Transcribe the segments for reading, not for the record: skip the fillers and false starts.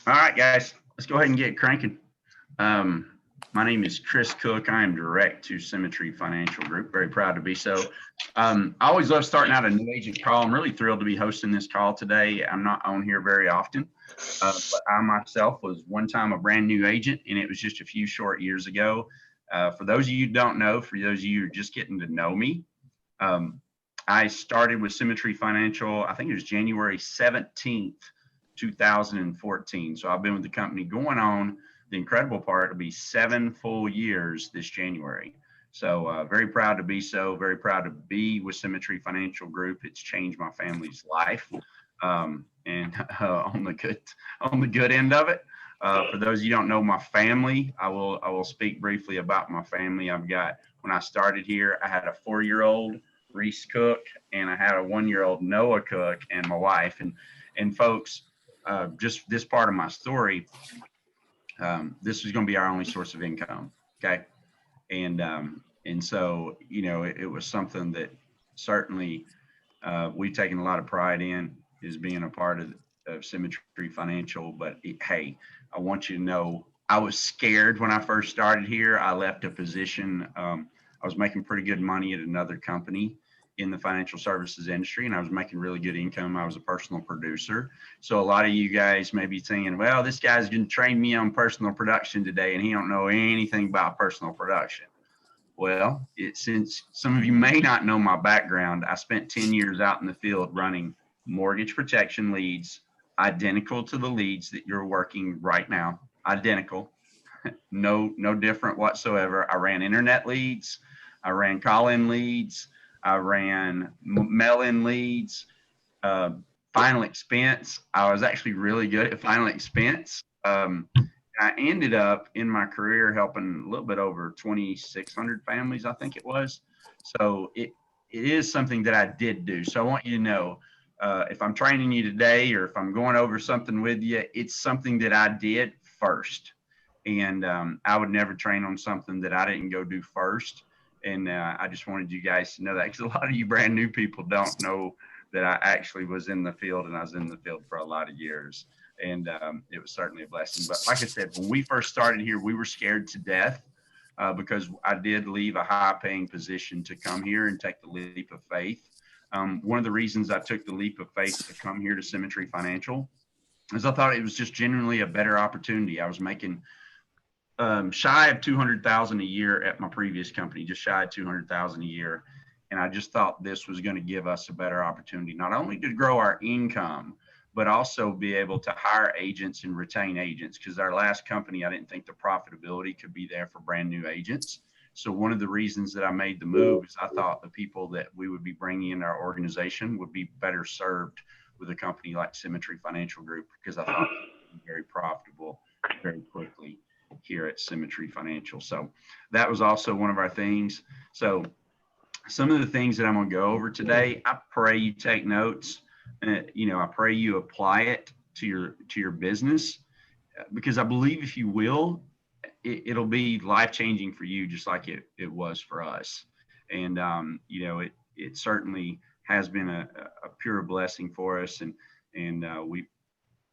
All right, guys, let's go ahead and get cranking. Um, my name is Chris Cook. I am direct to Symmetry Financial Group. Very proud to be so. I always love starting out a new agent call. I'm really thrilled to be hosting this call today. I'm not on here very often, but I myself was one time a brand new agent, and it was just a few short years ago. For those of you who don't know, for those of you who are just getting to know me, um, I started with Symmetry Financial, I think it was January 17th, 2014. So I've been with the company going on, the incredible part, it'll be 7 full years this January. So very proud to be so, very proud to be with Symmetry Financial Group. It's changed my family's life, and on the good end of it. For those of you who don't know my family, I will speak briefly about my family. I've got, when I started here, I had a 4-year-old Reese Cook, and I had a 1-year-old Noah Cook, and my wife. And folks, just this part of my story, this was going to be our only source of income. Okay. And so, it was something that certainly we've taken a lot of pride in, is being a part of Symmetry Financial. But hey, I want you to know, I was scared when I first started here. I left a position. I was making pretty good money at another company in the financial services industry, and I was making really good income. I was a personal producer. So a lot of you guys may be thinking, well, this guy's going to train me on personal production today, and he don't know anything about personal production. Well, since some of you may not know my background, I spent 10 years out in the field running mortgage protection leads, identical to the leads that you're working right now, identical, no different whatsoever. I ran internet leads, I ran call-in leads, I ran mail-in leads, final expense. I was actually really good at final expense. I ended up in my career helping a little bit over 2,600 families, I think it was. So it is something that I did do. So I want you to know, if I'm training you today, or if I'm going over something with you, it's something that I did first. And I would never train on something that I didn't go do first. And I just wanted you guys to know that, because a lot of you brand new people don't know that I actually was in the field, and I was in the field for a lot of years. And it was certainly a blessing. But like I said, when we first started here, we were scared to death because I did leave a high-paying position to come here and take the leap of faith. One of the reasons I took the leap of faith to come here to Symmetry Financial is I thought it was just genuinely a better opportunity. I was making shy of 200,000 a year at my previous company, just shy of 200,000 a year. And I just thought this was going to give us a better opportunity, not only to grow our income, but also be able to hire agents and retain agents. Because our last company, I didn't think the profitability could be there for brand new agents. So one of the reasons that I made the move is I thought the people that we would be bringing in our organization would be better served with a company like Symmetry Financial Group, because I thought it would be very profitable very quickly here at Symmetry Financial. So that was also one of our things. So some of the things that I'm going to go over today, I pray you take notes. I pray you apply it to your business, because I believe if you will, it'll be life-changing for you, just like it was for us. And it certainly has been a pure blessing for us, and we've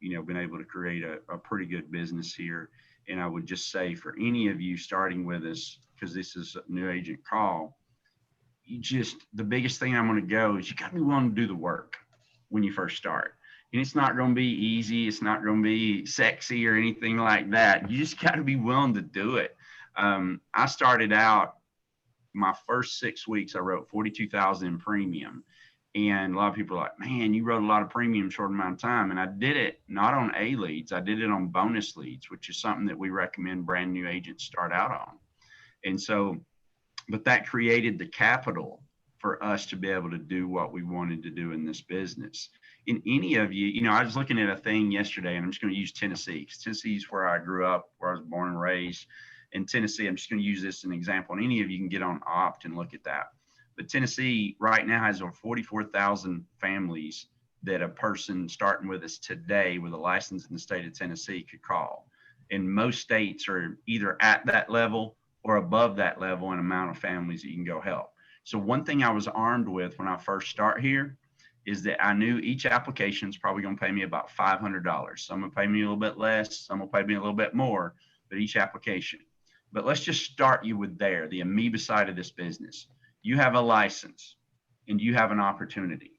been able to create a pretty good business here. And I would just say, for any of you starting with us, because this is a new agent call, the biggest thing I'm going to go is you got to be willing to do the work when you first start. And it's not going to be easy. It's not going to be sexy or anything like that. You just got to be willing to do it. I started out, my first 6 weeks, I wrote 42,000 in premium. And a lot of people are like, man, you wrote a lot of premium short amount of time. And I did it not on A leads. I did it on bonus leads, which is something that we recommend brand new agents start out on. And so, but that created the capital for us to be able to do what we wanted to do in this business. In any of you, I was looking at a thing yesterday, and I'm just going to use Tennessee, because Tennessee is where I grew up, where I was born and raised. In Tennessee, I'm just going to use this as an example, and any of you can get on Opt and look at that. But Tennessee right now has over 44,000 families that a person starting with us today with a license in the state of Tennessee could call. And most states are either at that level or above that level in amount of families that you can go help. So one thing I was armed with when I first start here is that I knew each application is probably going to pay me about $500. Some will pay me a little bit less, some will pay me a little bit more, but each application. But let's just start you with the amoeba side of this business. You have a license and you have an opportunity.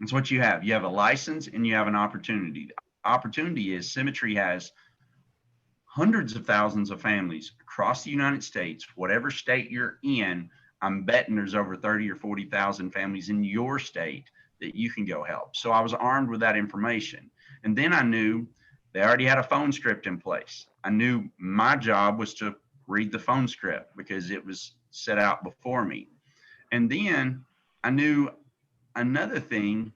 That's what you have. You have a license and you have an opportunity. The opportunity is Symmetry has hundreds of thousands of families across the United States, whatever state you're in. I'm betting there's over 30 or 40,000 families in your state that you can go help. So I was armed with that information. And then I knew they already had a phone script in place. I knew my job was to read the phone script because it was set out before me. And then I knew another thing.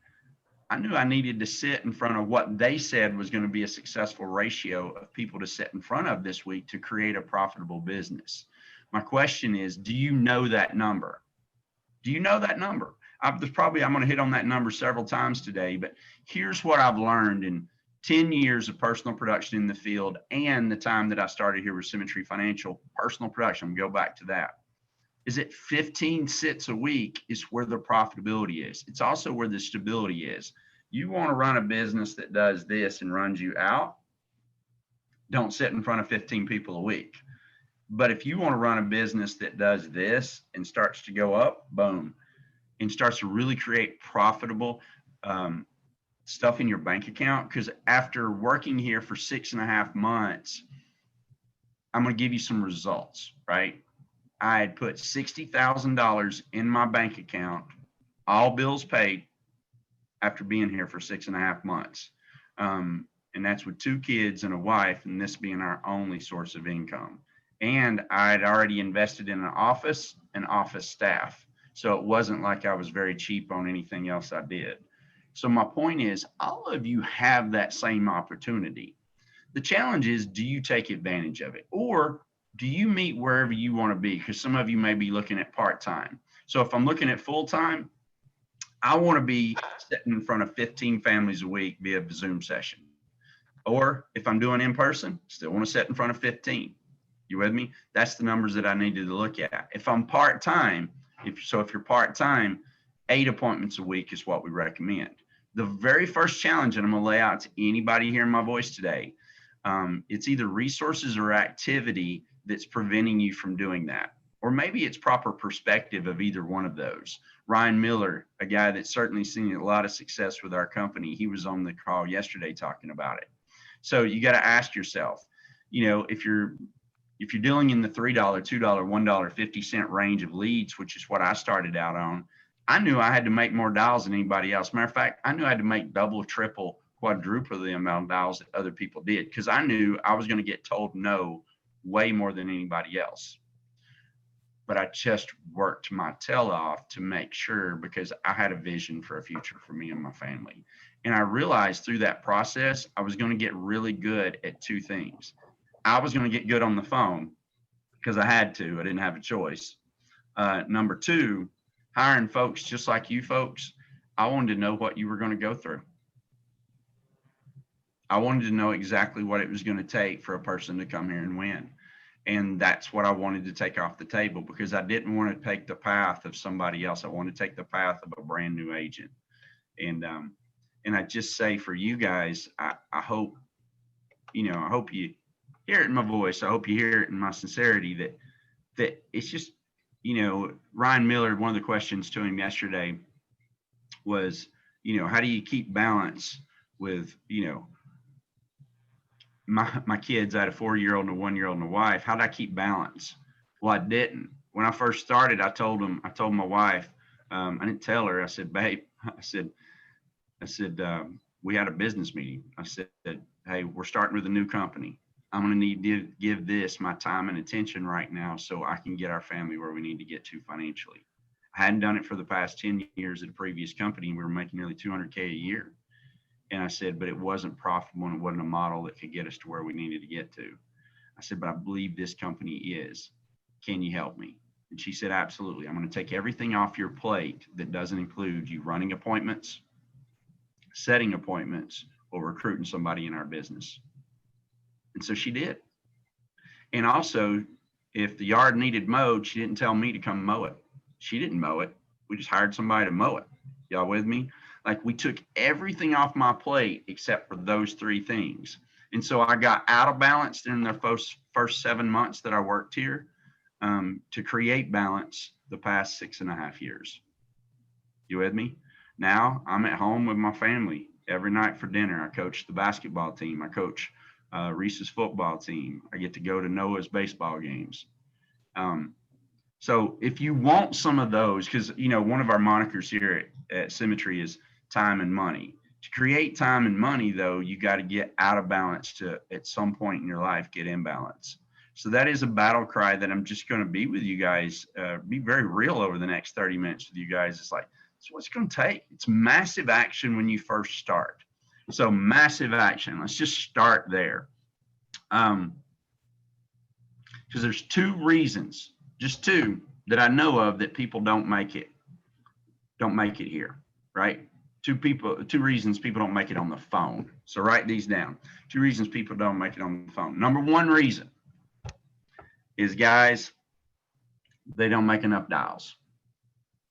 I knew I needed to sit in front of what they said was going to be a successful ratio of people to sit in front of this week to create a profitable business. My question is, do you know that number? Do you know that number? I'm going to hit on that number several times today, but here's what I've learned in 10 years of personal production in the field and the time that I started here with Symmetry Financial. Personal production, go back to that, is that 15 sits a week is where the profitability is. It's also where the stability is. You want to run a business that does this and runs you out, don't sit in front of 15 people a week. But if you want to run a business that does this and starts to go up, boom, and starts to really create profitable stuff in your bank account. Because after working here for 6.5 months, I'm going to give you some results, right? I had put $60,000 in my bank account, all bills paid, after being here for 6.5 months. And that's with 2 kids and a wife, and this being our only source of income. And I'd already invested in an office and office staff. So it wasn't like I was very cheap on anything else I did. So my point is, all of you have that same opportunity. The challenge is, do you take advantage of it? Or do you meet wherever you want to be? Because some of you may be looking at part-time. So if I'm looking at full-time, I want to be sitting in front of 15 families a week via Zoom session. Or if I'm doing in person, still want to sit in front of 15. You with me? That's the numbers that I needed to look at. If I'm part-time, if you're part-time, 8 appointments a week is what we recommend. The very first challenge that I'm going to lay out to anybody hearing my voice today, it's either resources or activity that's preventing you from doing that. Or maybe it's proper perspective of either one of those. Ryan Miller, a guy that's certainly seen a lot of success with our company, he was on the call yesterday talking about it. So you got to ask yourself, if you're dealing in the $3, $2, $1, 50-cent range of leads, which is what I started out on, I knew I had to make more dials than anybody else. Matter of fact, I knew I had to make double, triple, quadruple the amount of dials that other people did, because I knew I was going to get told no way more than anybody else. But I just worked my tail off to make sure, because I had a vision for a future for me and my family. And I realized through that process, I was going to get really good at 2 things. I was going to get good on the phone because I had to. I didn't have a choice. Number 2, hiring folks just like you folks, I wanted to know what you were going to go through. I wanted to know exactly what it was going to take for a person to come here and win. And that's what I wanted to take off the table, because I didn't want to take the path of somebody else. I wanted to take the path of a brand new agent. And I just say for you guys, I hope, I hope you hear it in my voice. I hope you hear it in my sincerity that it's just, Ryan Miller, one of the questions to him yesterday was, how do you keep balance with, my kids? I had a 4-year-old and a 1-year-old and a wife. How did I keep balance? Well, I didn't. When I first started, I told my wife, I didn't tell her, I said, babe, I said, we had a business meeting. I said, hey, we're starting with a new company. I'm going to need to give this my time and attention right now so I can get our family where we need to get to financially. I hadn't done it for the past 10 years at a previous company. We were making nearly $200K a year. And I said, but it wasn't profitable and it wasn't a model that could get us to where we needed to get to. I said, but I believe this company is. Can you help me? And she said, absolutely. I'm going to take everything off your plate that doesn't include you running appointments, setting appointments, or recruiting somebody in our business. And so she did. And also, if the yard needed mowed, she didn't tell me to come mow it. She didn't mow it. We just hired somebody to mow it. Y'all with me? Like, we took everything off my plate except for those three things. And so I got out of balance in the first 7 months that I worked here, to create balance the past 6.5 years. You with me? Now I'm at home with my family every night for dinner. I coach the basketball team. I coach Reese's football team. I get to go to Noah's baseball games. So if you want some of those, because one of our monikers here at Symmetry is time and money. To create time and money, though, you got to get out of balance to, at some point in your life, get in balance. So that is a battle cry that I'm just going to be with you guys, be very real over the next 30 minutes with you guys. It's like, it's what's going to take. It's massive action when you first start. So massive action. Let's just start there. Because there's two reasons, just two, that I know of that people don't make it here, right? Two reasons people don't make it on the phone. So write these down. 2 reasons people don't make it on the phone. Number 1 reason is, guys, they don't make enough dials.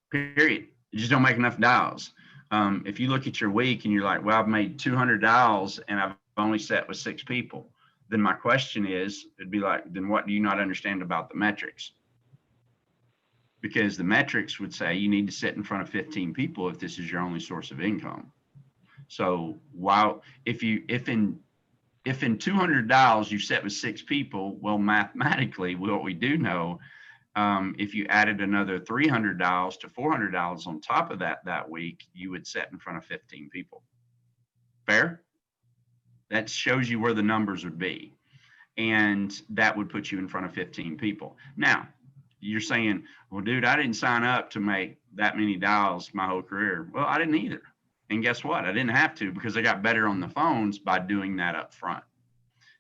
Period. You just don't make enough dials. If you look at your week and you're like, well, I've made 200 dials and I've only set with 6 people, then my question is, it'd be like, then what do you not understand about the metrics? Because the metrics would say you need to sit in front of 15 people if this is your only source of income. So while if in 200 dials you set with 6 people, well, mathematically, what we do know, if you added another 300 dials to 400 dials on top of that week, you would set in front of 15 people. Fair? That shows you where the numbers would be. And that would put you in front of 15 people. Now, you're saying, well, dude, I didn't sign up to make that many dials my whole career. Well, I didn't either. And guess what? I didn't have to, because I got better on the phones by doing that up front.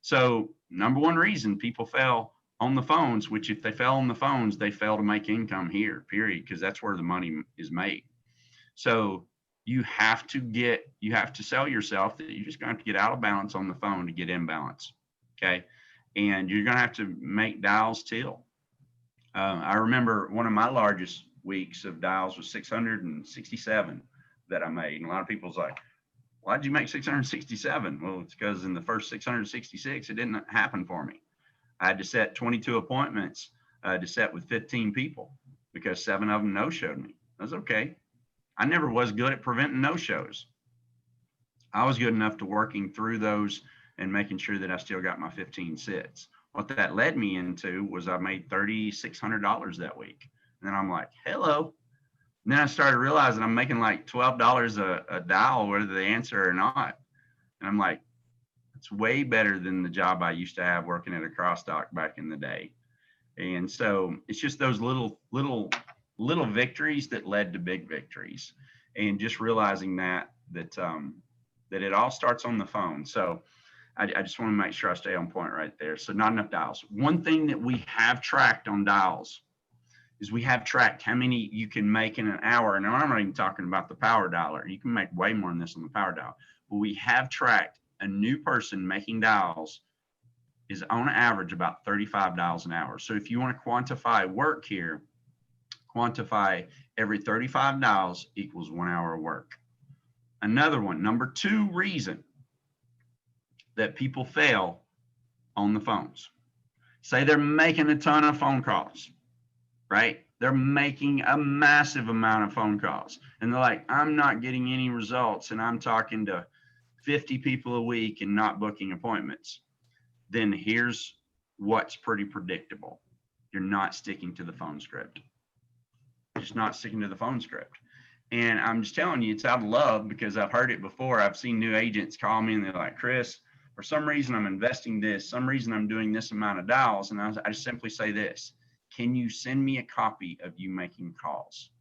So number 1 reason people fail on the phones, which if they fail on the phones, they fail to make income here, period, because that's where the money is made. So you have to sell yourself that you're just going to have to get out of balance on the phone to get in balance. Okay. And you're going to have to make dials till. I remember one of my largest weeks of dials was 667 that I made. And a lot of people's like, why'd you make 667? Well, it's because in the first 666, it didn't happen for me. I had to set 22 appointments to set with 15 people because 7 of them no-showed me. That's okay. I never was good at preventing no-shows. I was good enough to working through those and making sure that I still got my 15 sits. What that led me into was I made $3,600 that week. And then I'm like, hello. And then I started realizing I'm making like $12 a dial, whether they answer or not. And I'm like, it's way better than the job I used to have working at a cross dock back in the day. And so it's just those little victories that led to big victories. And just realizing that it all starts on the phone. So I just want to make sure I stay on point right there. So not enough dials. One thing that we have tracked on dials is we have tracked how many you can make in an hour. And I'm not even talking about the power dialer. You can make way more than this on the power dial. But we have tracked a new person making dials is on average about 35 dials an hour. So if you want to quantify work here, quantify every 35 dials equals 1 hour of work. Another one, number 2 reason that people fail on the phones. Say they're making a ton of phone calls, right? They're making a massive amount of phone calls. And they're like, I'm not getting any results and I'm talking to 50 people a week and not booking appointments. Then here's what's pretty predictable. You're not sticking to the phone script. You're just not sticking to the phone script. And I'm just telling you, it's out of love because I've heard it before. I've seen new agents call me and they're like, Chris, for some reason I'm investing this, some reason I'm doing this amount of dials. And I simply say this, can you send me a copy of you making calls?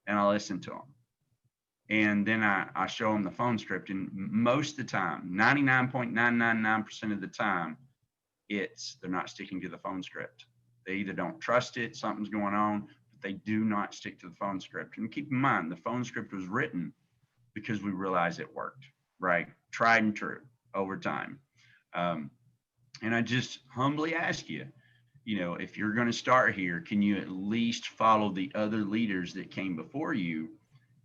And I'll listen to them. And then I show them the phone script. And most of the time, 99.999% of the time, they're not sticking to the phone script. They either don't trust it, something's going on, but they do not stick to the phone script. And keep in mind, the phone script was written because we realized it worked, right? Tried and true over time. And I just humbly ask you, if you're going to start here, can you at least follow the other leaders that came before you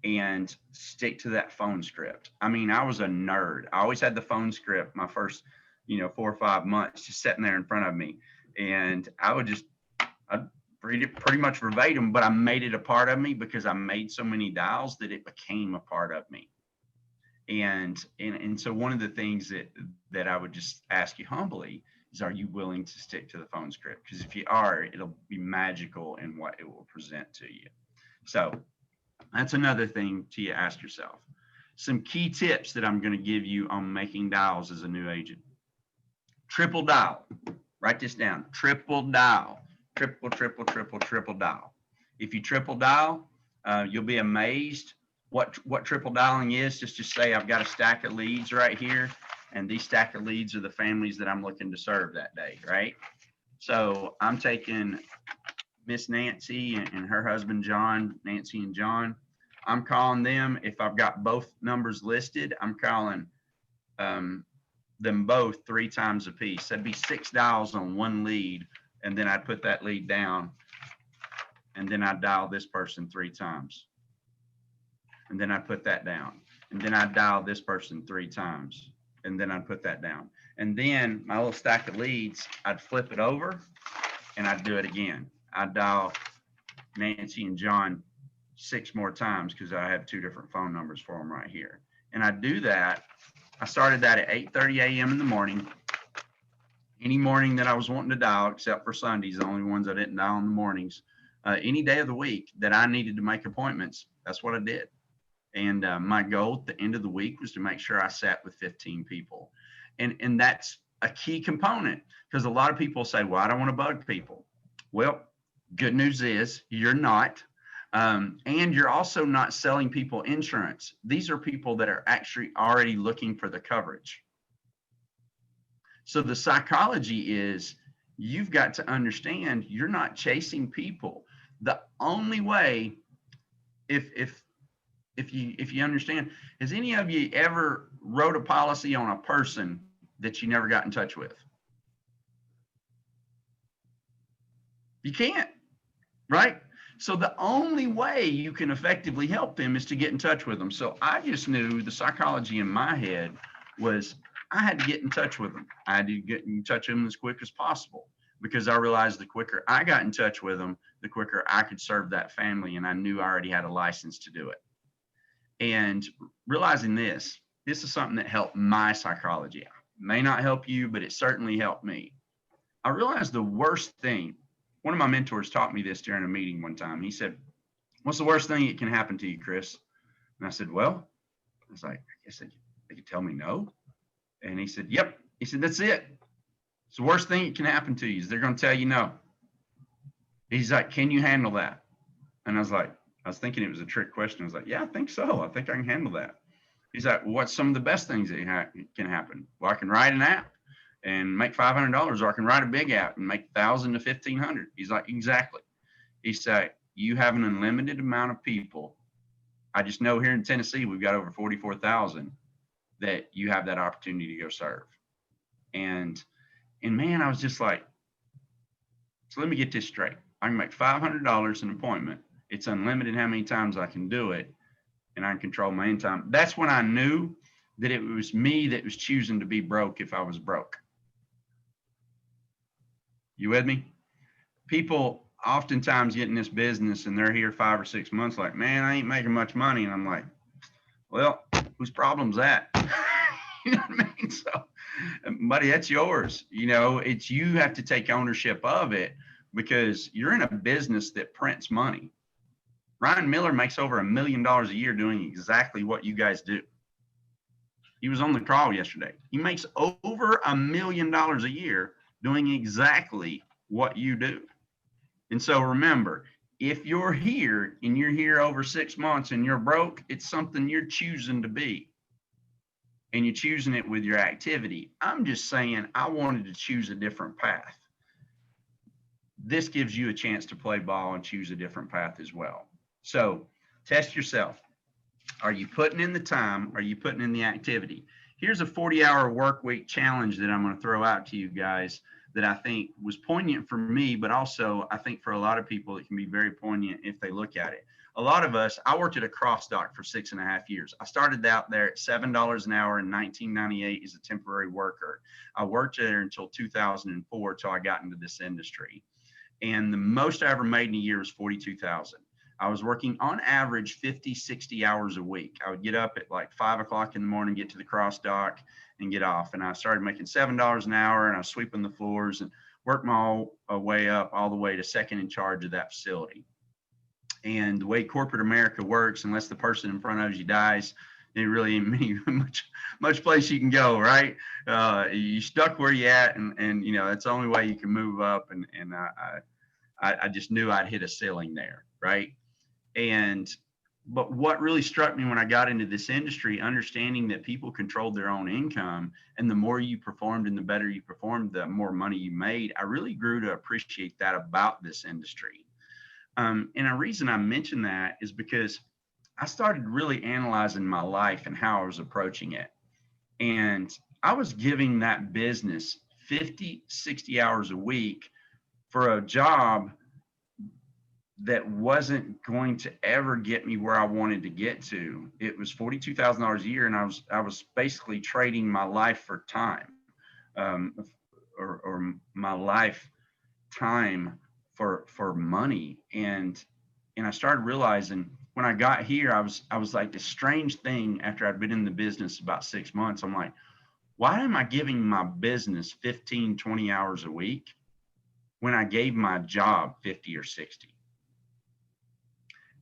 and stick to that phone script. I mean, I was a nerd. I always had the phone script my first, 4 or 5 months just sitting there in front of me. And I'd read it pretty much verbatim, but I made it a part of me because I made so many dials that it became a part of me. And so one of the things that I would just ask you humbly is, are you willing to stick to the phone script? Because if you are, it'll be magical in what it will present to you. So that's another thing to you ask yourself. Some key tips that I'm going to give you on making dials as a new agent. Triple dial. Write this down. Triple dial. Triple dial. If you triple dial, you'll be amazed what triple dialing is. Just say I've got a stack of leads right here, and these stack of leads are the families that I'm looking to serve that day, right? So I'm taking Miss Nancy and her husband John, Nancy and John. I'm calling them. If I've got both numbers listed, I'm calling them both 3 times a piece. That'd be 6 dials on one lead, and then I'd put that lead down, and then I'd dial this person 3 times, and then I'd put that down, and then I'd dial this person 3 times, and then I'd put that down. And then my little stack of leads, I'd flip it over, and I'd do it again. I'd dial Nancy and John 6 more times because I have 2 different phone numbers for them right here. And I do that. I started that at 8:30 a.m. in the morning. Any morning that I was wanting to dial, except for Sundays, the only ones I didn't dial in the mornings. Any day of the week that I needed to make appointments, that's what I did. And my goal at the end of the week was to make sure I sat with 15 people. And that's a key component, because a lot of people say, well, I don't want to bug people. Well, good news is you're not. And you're also not selling people insurance. These are people that are actually already looking for the coverage. So the psychology is, you've got to understand you're not chasing people. The only way, if you understand, has any of you ever wrote a policy on a person that you never got in touch with? You can't, right? So the only way you can effectively help them is to get in touch with them. So I just knew the psychology in my head was I had to get in touch with them. I had to get in touch with them as quick as possible, because I realized the quicker I got in touch with them, the quicker I could serve that family. And I knew I already had a license to do it. And realizing this is something that helped my psychology. It may not help you, but it certainly helped me. I realized the worst thing, one of my mentors taught me this during a meeting one time. He said, what's the worst thing that can happen to you, Chris? And I said, well, I was like, I guess they could tell me no. And he said, yep. He said, that's it. It's the worst thing that can happen to you is they're going to tell you no. He's like, can you handle that? And I was thinking it was a trick question. I was like, yeah, I think so. I think I can handle that. He's like, well, what's some of the best things that can happen? Well, I can write an app and make $500, or I can write a big app and make $1,000 to $1,500. He's like, exactly. He said, you have an unlimited amount of people. I just know here in Tennessee, we've got over 44,000 that you have that opportunity to go serve. And man, I was just like, so let me get this straight. I can make $500 an appointment. It's unlimited how many times I can do it, and I can control my own time. That's when I knew that it was me that was choosing to be broke if I was broke. You with me? People oftentimes get in this business and they're here 5 or 6 months like, man, I ain't making much money. And I'm like, well, whose problem's that? You know what I mean? So, buddy, that's yours. It's, you have to take ownership of it, because you're in a business that prints money. Ryan Miller makes over $1 million a year doing exactly what you guys do. He was on the call yesterday. He makes over $1 million a year doing exactly what you do. And so remember, if you're here and you're here over 6 months and you're broke, it's something you're choosing to be. And you're choosing it with your activity. I'm just saying, I wanted to choose a different path. This gives you a chance to play ball and choose a different path as well. So test yourself. Are you putting in the time? Are you putting in the activity? Here's a 40-hour work week challenge that I'm going to throw out to you guys that I think was poignant for me, but also I think for a lot of people, it can be very poignant if they look at it. a lot of us, I worked at a cross dock for 6.5 years. I started out there at $7 an hour in 1998 as a temporary worker. I worked there until 2004 till I got into this industry. And the most I ever made in a year was 42,000. I was working on average 50, 60 hours a week. I would get up at like 5 o'clock in the morning, get to the cross dock and get off. And I started making $7 an hour, and I was sweeping the floors and worked my way up all the way to second in charge of that facility. And the way corporate America works, unless the person in front of you dies, there really ain't much place you can go, right? You stuck where you at, and you know that's the only way you can move up. And I just knew I'd hit a ceiling there, right? But what really struck me when I got into this industry, understanding that people controlled their own income, and the more you performed and the better you performed, the more money you made, I really grew to appreciate that about this industry. And a reason I mention that is because I started really analyzing my life and how I was approaching it. And I was giving that business 50, 60 hours a week for a job that wasn't going to ever get me where I wanted to get to. It was $42,000 a year, and I was basically trading my life for time, or my life time for money. And I started realizing when I got here, I was like this strange thing after I'd been in the business about 6 months. I'm like, why am I giving my business 15, 20 hours a week when I gave my job 50 or 60?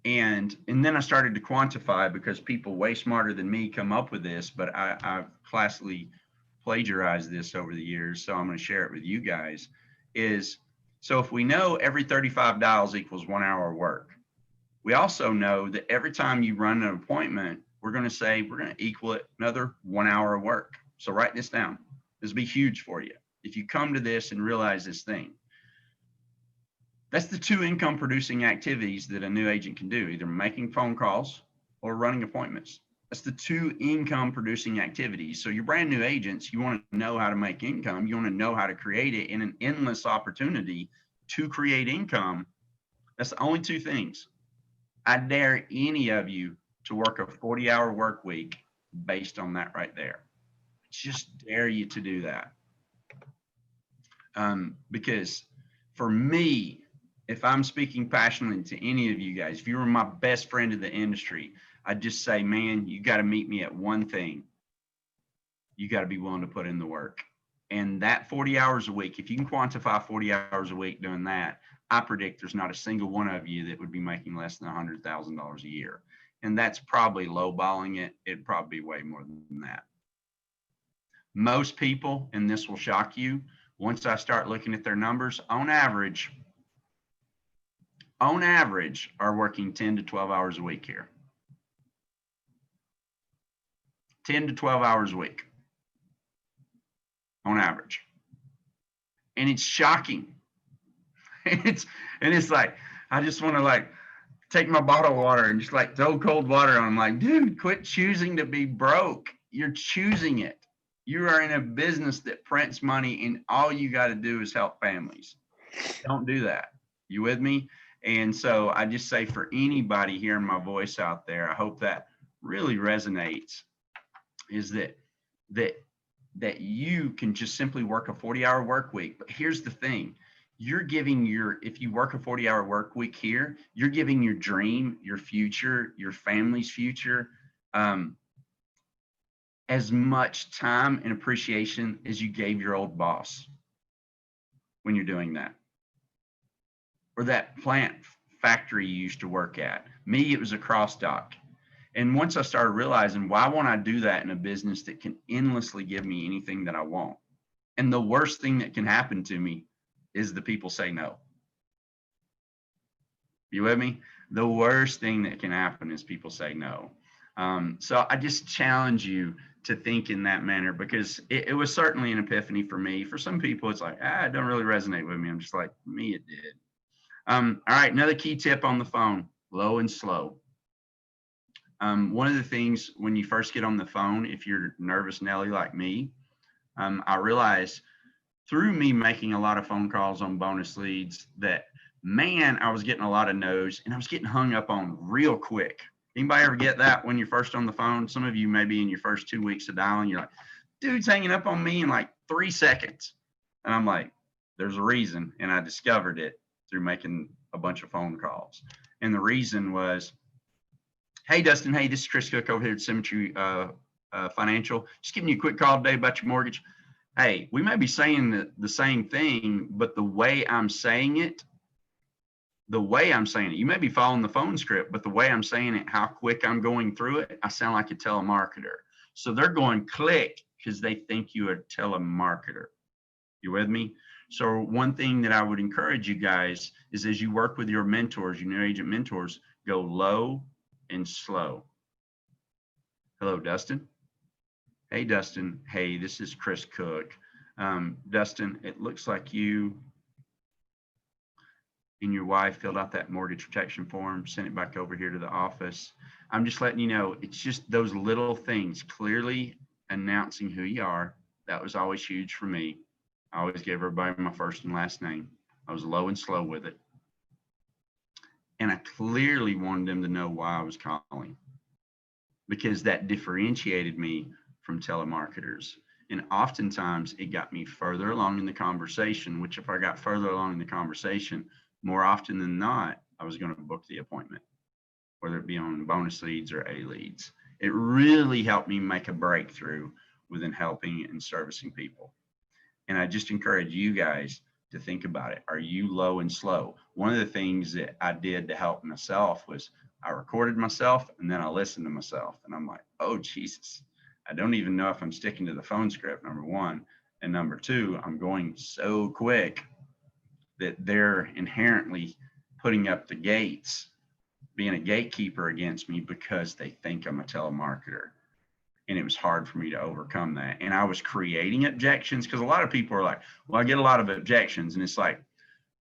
And then I started to quantify, because people way smarter than me come up with this, but I've classically plagiarized this over the years, so I'm going to share it with you guys. So if we know every 35 dials equals 1 hour of work, we also know that every time you run an appointment, we're going to say we're going to equal it another 1 hour of work. So write this down. This will be huge for you if you come to this and realize this thing. That's the 2 income producing activities that a new agent can do, either making phone calls or running appointments. That's the 2 income producing activities. So you're brand new agents, you want to know how to make income, you want to know how to create it in an endless opportunity to create income. That's the only 2 things. I dare any of you to work a 40-hour work week based on that right there. Just dare you to do that. Because for me, if I'm speaking passionately to any of you guys, if you were my best friend in the industry, I'd just say, man, you got to meet me at one thing. You got to be willing to put in the work. And that 40 hours a week, if you can quantify 40 hours a week doing that, I predict there's not a single one of you that would be making less than $100,000 a year. And that's probably lowballing it. It'd probably be way more than that. Most people, and this will shock you, once I start looking at their numbers, on average, are working 10 to 12 hours a week here. 10 to 12 hours a week on average. And it's shocking. It's like, I just want to like take my bottle of water and just like throw cold water on. I'm like, dude, quit choosing to be broke. You're choosing it. You are in a business that prints money, and all you got to do is help families. Don't do that. You with me? And so I just say, for anybody hearing my voice out there, I hope that really resonates, is that you can just simply work a 40-hour work week. But here's the thing. You're giving if you work a 40-hour work week here, you're giving your dream, your future, your family's future, as much time and appreciation as you gave your old boss when you're doing that. Or that plant factory you used to work at. Me, it was a cross dock. And once I started realizing, why won't I do that in a business that can endlessly give me anything that I want? And the worst thing that can happen to me is the people say no. You with me? The worst thing that can happen is people say no. So I just challenge you to think in that manner, because it was certainly an epiphany for me. For some people, it's like, it don't really resonate with me. I'm just like, me, it did. All right, another key tip on the phone, low and slow. One of the things when you first get on the phone, if you're nervous Nelly like me, I realized through me making a lot of phone calls on bonus leads that man, I was getting a lot of no's and I was getting hung up on real quick. Anybody ever get that when you're first on the phone? Some of you maybe in your first 2 weeks of dialing, you're like, dude's hanging up on me in like 3 seconds. And I'm like, there's a reason. And I discovered it through making a bunch of phone calls. And the reason was, hey, Dustin, hey, this is Chris Cook over here at Symmetry Financial. Just giving you a quick call today about your mortgage. Hey, we may be saying the same thing, but the way I'm saying it, you may be following the phone script, but the way I'm saying it, how quick I'm going through it, I sound like a telemarketer. So they're going click because they think you're a telemarketer. You with me? So one thing that I would encourage you guys is as you work with your mentors, your new agent mentors, go low and slow. Hello, Dustin. Hey, Dustin. Hey, this is Chris Cook. Dustin, it looks like you and your wife filled out that mortgage protection form, sent it back over here to the office. I'm just letting you know, it's just those little things, clearly announcing who you are. That was always huge for me. I always gave everybody my first and last name. I was low and slow with it. And I clearly wanted them to know why I was calling, because that differentiated me from telemarketers. And oftentimes it got me further along in the conversation, which if I got further along in the conversation, more often than not, I was going to book the appointment, whether it be on bonus leads or A leads. It really helped me make a breakthrough within helping and servicing people. And I just encourage you guys to think about it. Are you low and slow? One of the things that I did to help myself was I recorded myself and then I listened to myself. And I'm like, oh, Jesus, I don't even know if I'm sticking to the phone script, number one. And number two, I'm going so quick that they're inherently putting up the gates, being a gatekeeper against me because they think I'm a telemarketer. And it was hard for me to overcome that. And I was creating objections because a lot of people are like, well, I get a lot of objections. And it's like,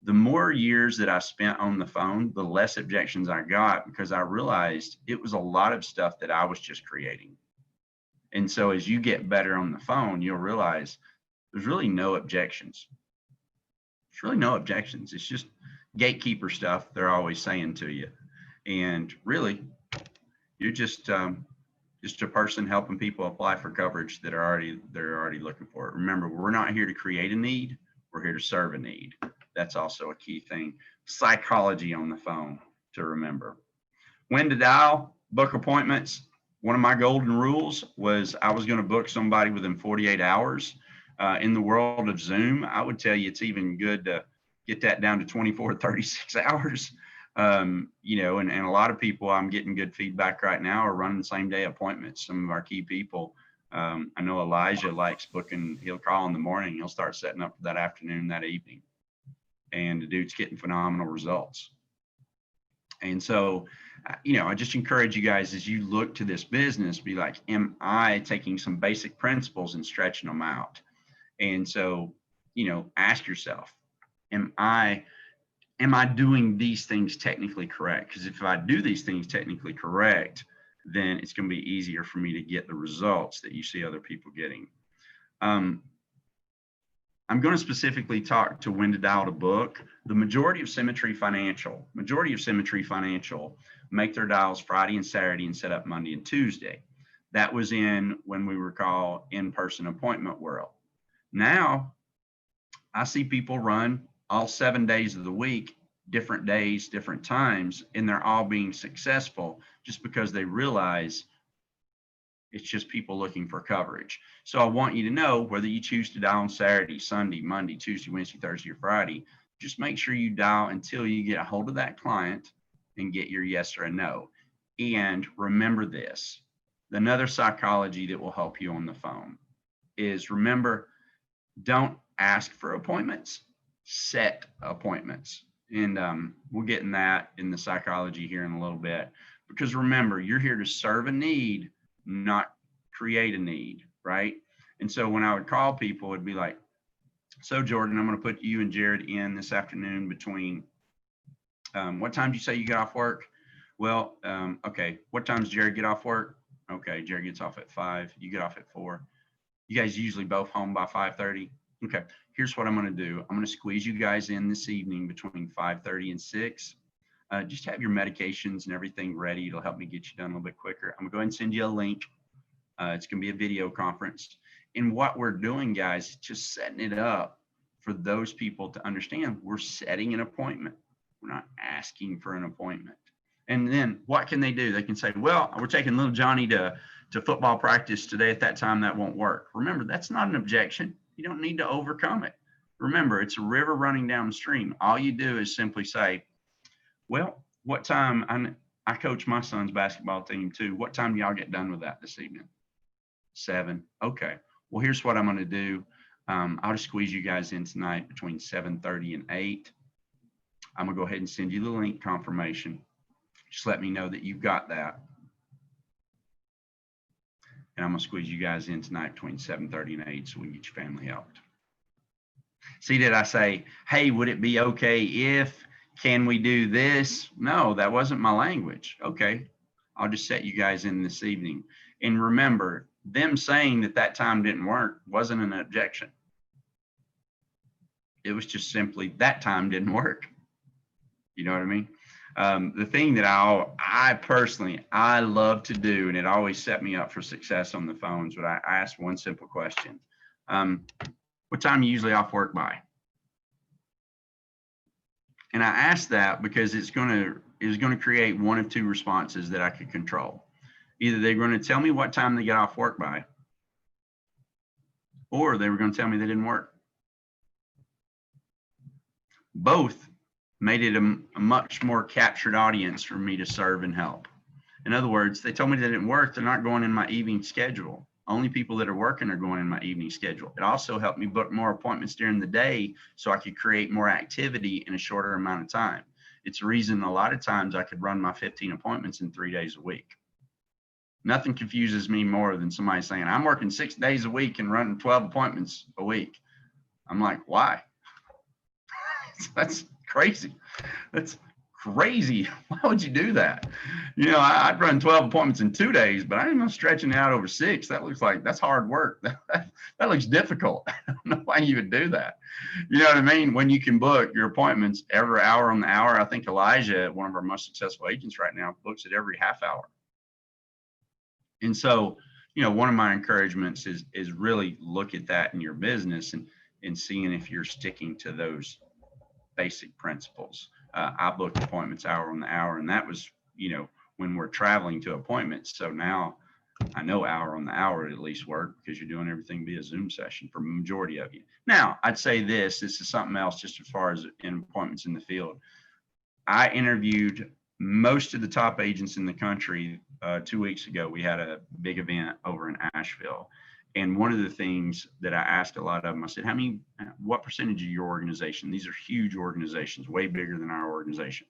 the more years that I spent on the phone, the less objections I got because I realized it was a lot of stuff that I was just creating. And so as you get better on the phone, you'll realize there's really no objections. There's really no objections. It's just gatekeeper stuff they're always saying to you. And really, you're just a person helping people apply for coverage that they're already looking for it. Remember, we're not here to create a need. We're here to serve a need. That's also a key thing. Psychology on the phone to remember. When to dial, book appointments. One of my golden rules was I was going to book somebody within 48 hours. In the world of Zoom, I would tell you it's even good to get that down to 24, 36 hours. You know, and a lot of people I'm getting good feedback right now are running same day appointments. Some of our key people, I know Elijah likes booking, he'll call in the morning, he'll start setting up for that afternoon, that evening. And the dude's getting phenomenal results. And so, you know, I just encourage you guys as you look to this business, be like, am I taking some basic principles and stretching them out? And so, you know, ask yourself, am I doing these things technically correct? Because if I do these things technically correct, then it's going to be easier for me to get the results that you see other people getting. I'm going to specifically talk to when to dial to book. The majority of Symmetry Financial make their dials Friday and Saturday and set up Monday and Tuesday. That was in when we were called in-person appointment world. Now, I see people run all 7 days of the week, different days, different times, and they're all being successful just because they realize it's just people looking for coverage. So I want you to know whether you choose to dial on Saturday, Sunday, Monday, Tuesday, Wednesday, Thursday, or Friday, just make sure you dial until you get a hold of that client and get your yes or a no. And remember this, another psychology that will help you on the phone is remember, don't ask for appointments, set appointments. And we'll get in that in the psychology here in a little bit, because remember, you're here to serve a need, not create a need, right? And so when I would call people, it'd be like, so Jordan, I'm going to put you and Jared in this afternoon between, what time do you say you get off work? Well, okay. What time does Jared get off work? Okay, Jared gets off at 5. You get off at 4. You guys usually both home by 5:30? Okay, here's what I'm going to do. I'm going to squeeze you guys in this evening between 5:30 and 6. Just have your medications and everything ready. It'll help me get you done a little bit quicker. I'm going to go ahead and send you a link. It's going to be a video conference. And what we're doing, guys, just setting it up for those people to understand we're setting an appointment. We're not asking for an appointment. And then what can they do? They can say, well, we're taking little Johnny to football practice today at that time. That won't work. Remember, that's not an objection. You don't need to overcome it. Remember, it's a river running downstream. All you do is simply say, well, what time? I coach my son's basketball team too. What time do y'all get done with that this evening? 7. Okay. Well, here's what I'm going to do. I'll just squeeze you guys in tonight between 7:30 and 8. I'm going to go ahead and send you the link confirmation. Just let me know that you've got that. And I'm going to squeeze you guys in tonight between 7:30 and 8 so we can get your family helped. See, did I say, hey, would it be okay if, can we do this? No, that wasn't my language. Okay, I'll just set you guys in this evening. And remember, them saying that that time didn't work wasn't an objection. It was just simply that time didn't work. You know what I mean? The thing that I personally love to do, and it always set me up for success on the phones, but I ask one simple question. What time are you usually off work by? And I ask that because it's going to create one of two responses that I could control. Either they're going to tell me what time they get off work by, or they were going to tell me they didn't work. Both made it a much more captured audience for me to serve and help. In other words, they told me they didn't work. They're not going in my evening schedule. Only people that are working are going in my evening schedule. It also helped me book more appointments during the day so I could create more activity in a shorter amount of time. It's the reason a lot of times I could run my 15 appointments in 3 days a week. Nothing confuses me more than somebody saying, I'm working 6 days a week and running 12 appointments a week. I'm like, why? That's crazy. That's crazy. Why would you do that? You know, I'd run 12 appointments in 2 days, but I ain't no stretching it out over 6. That looks like that's hard work. That looks difficult. I don't know why you would do that. You know what I mean? When you can book your appointments every hour on the hour. I think Elijah, one of our most successful agents right now, books it every half hour. And so, you know, one of my encouragements is really look at that in your business and seeing if you're sticking to those basic principles. I booked appointments hour on the hour, and that was, you know, when we're traveling to appointments. So now I know hour on the hour at least work because you're doing everything via Zoom session for the majority of you. Now, I'd say this is something else just as far as in appointments in the field. I interviewed most of the top agents in the country 2 weeks ago. We had a big event over in Asheville. And one of the things that I asked a lot of them, I said, what percentage of your organization, these are huge organizations, way bigger than our organization.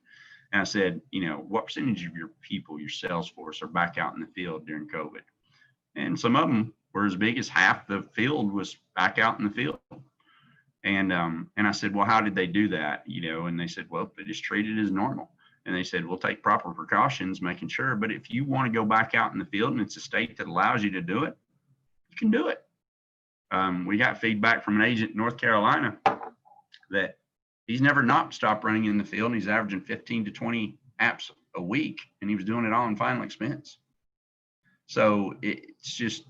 And I said, you know, what percentage of your people, your sales force are back out in the field during COVID? And some of them were as big as half the field was back out in the field. And I said, well, how did they do that? You know, and they said, well, they just treat it as normal. And they said, we'll take proper precautions, making sure. But if you want to go back out in the field and it's a state that allows you to do it, you can do it. We got feedback from an agent in North Carolina that he's never not stopped running in the field, and he's averaging 15 to 20 apps a week, and he was doing it all in final expense. So it's just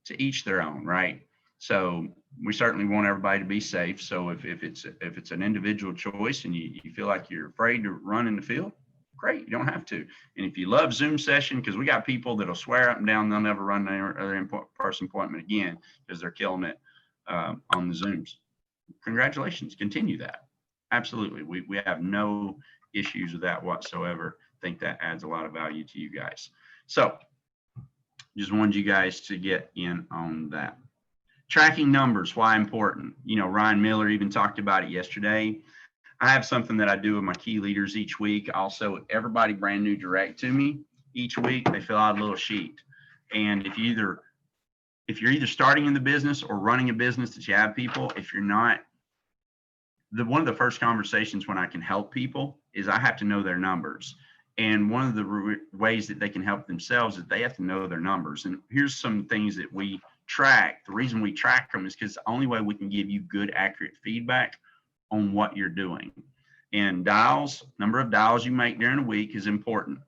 to each their own, right? So we certainly want everybody to be safe. So if it's an individual choice and you feel like you're afraid to run in the field, great, you don't have to. And if you love Zoom session, because we got people that'll swear up and down they'll never run their in-person appointment again because they're killing it on the Zooms. Congratulations, continue that. Absolutely, we have no issues with that whatsoever. I think that adds a lot of value to you guys. So just wanted you guys to get in on that. Tracking numbers, why important? You know, Ryan Miller even talked about it yesterday. I have something that I do with my key leaders each week. Also, everybody brand new direct to me each week, they fill out a little sheet. And if you're either starting in the business or running a business that you have people, if you're not, one of the first conversations when I can help people is I have to know their numbers. And one of the ways that they can help themselves is they have to know their numbers. And here's some things that we track, the reason we track them is because the only way we can give you good, accurate feedback on what you're doing. And dials, number of dials you make during a week is important.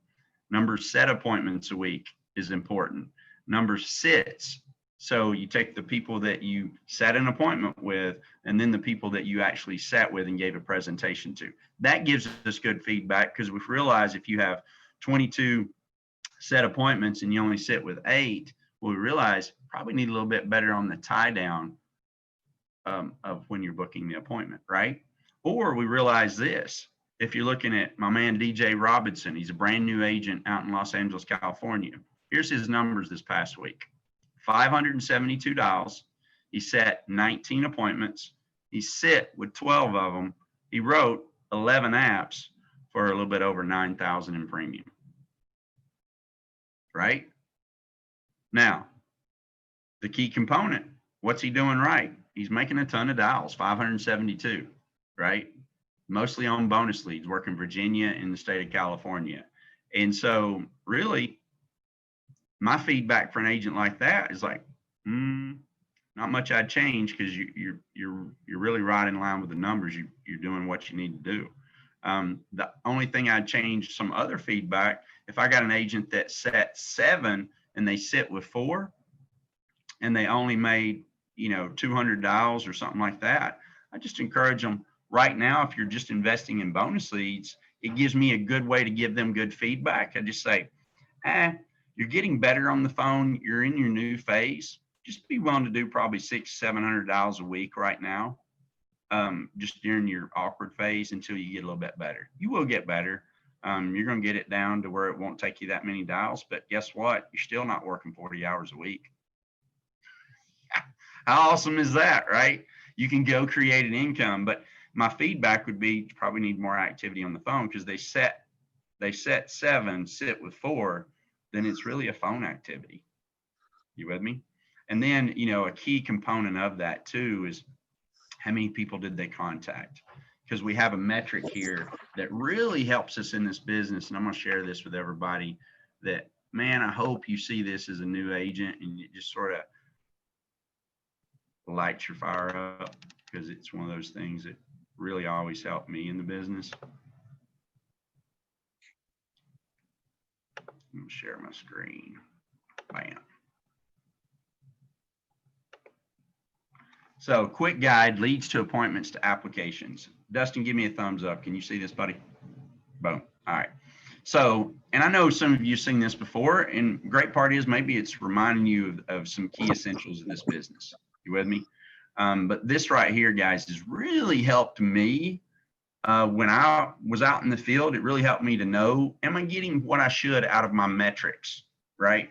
Number of set appointments a week is important. Number of sits. So you take the people that you set an appointment with, and then the people that you actually sat with and gave a presentation to. That gives us good feedback, because we've realized if you have 22 set appointments and you only sit with 8, well, we realize probably need a little bit better on the tie down of when you're booking the appointment, right? Or we realize this, if you're looking at my man DJ Robinson, he's a brand new agent out in Los Angeles, California. Here's his numbers this past week: 572 dials. He set 19 appointments. He sit with 12 of them. He wrote 11 apps for a little bit over 9,000 in premium. Right? Now, the key component, what's he doing right? He's making a ton of dials, 572, right? Mostly on bonus leads, working Virginia and the state of California. And so really, my feedback for an agent like that is like, not much I'd change, because you're really right in line with the numbers. You're doing what you need to do. The only thing I'd change, some other feedback, if I got an agent that set 7 and they sit with 4 and they only made, 200 dials or something like that, I just encourage them right now. If you're just investing in bonus leads, it gives me a good way to give them good feedback. I just say, you're getting better on the phone. You're in your new phase. Just be willing to do probably 600-700 dials a week right now. Just during your awkward phase until you get a little bit better. You will get better. You're going to get it down to where it won't take you that many dials, but guess what? You're still not working 40 hours a week. How awesome is that, right? You can go create an income, but my feedback would be you probably need more activity on the phone, because they set 7, sit with 4, then it's really a phone activity. You with me? And then, a key component of that too is how many people did they contact? Because we have a metric here that really helps us in this business. And I'm going to share this with everybody that, man, I hope you see this as a new agent and it just sort of lights your fire up, because it's one of those things that really always helped me in the business. I'm going to share my screen. Bam. So quick guide, leads to appointments to applications. Dustin, give me a thumbs up. Can you see this, buddy? Boom. All right. So, and I know some of you have seen this before, and great part is maybe it's reminding you of some key essentials of this business. You with me? But this right here, guys, has really helped me when I was out in the field. It really helped me to know, am I getting what I should out of my metrics, right?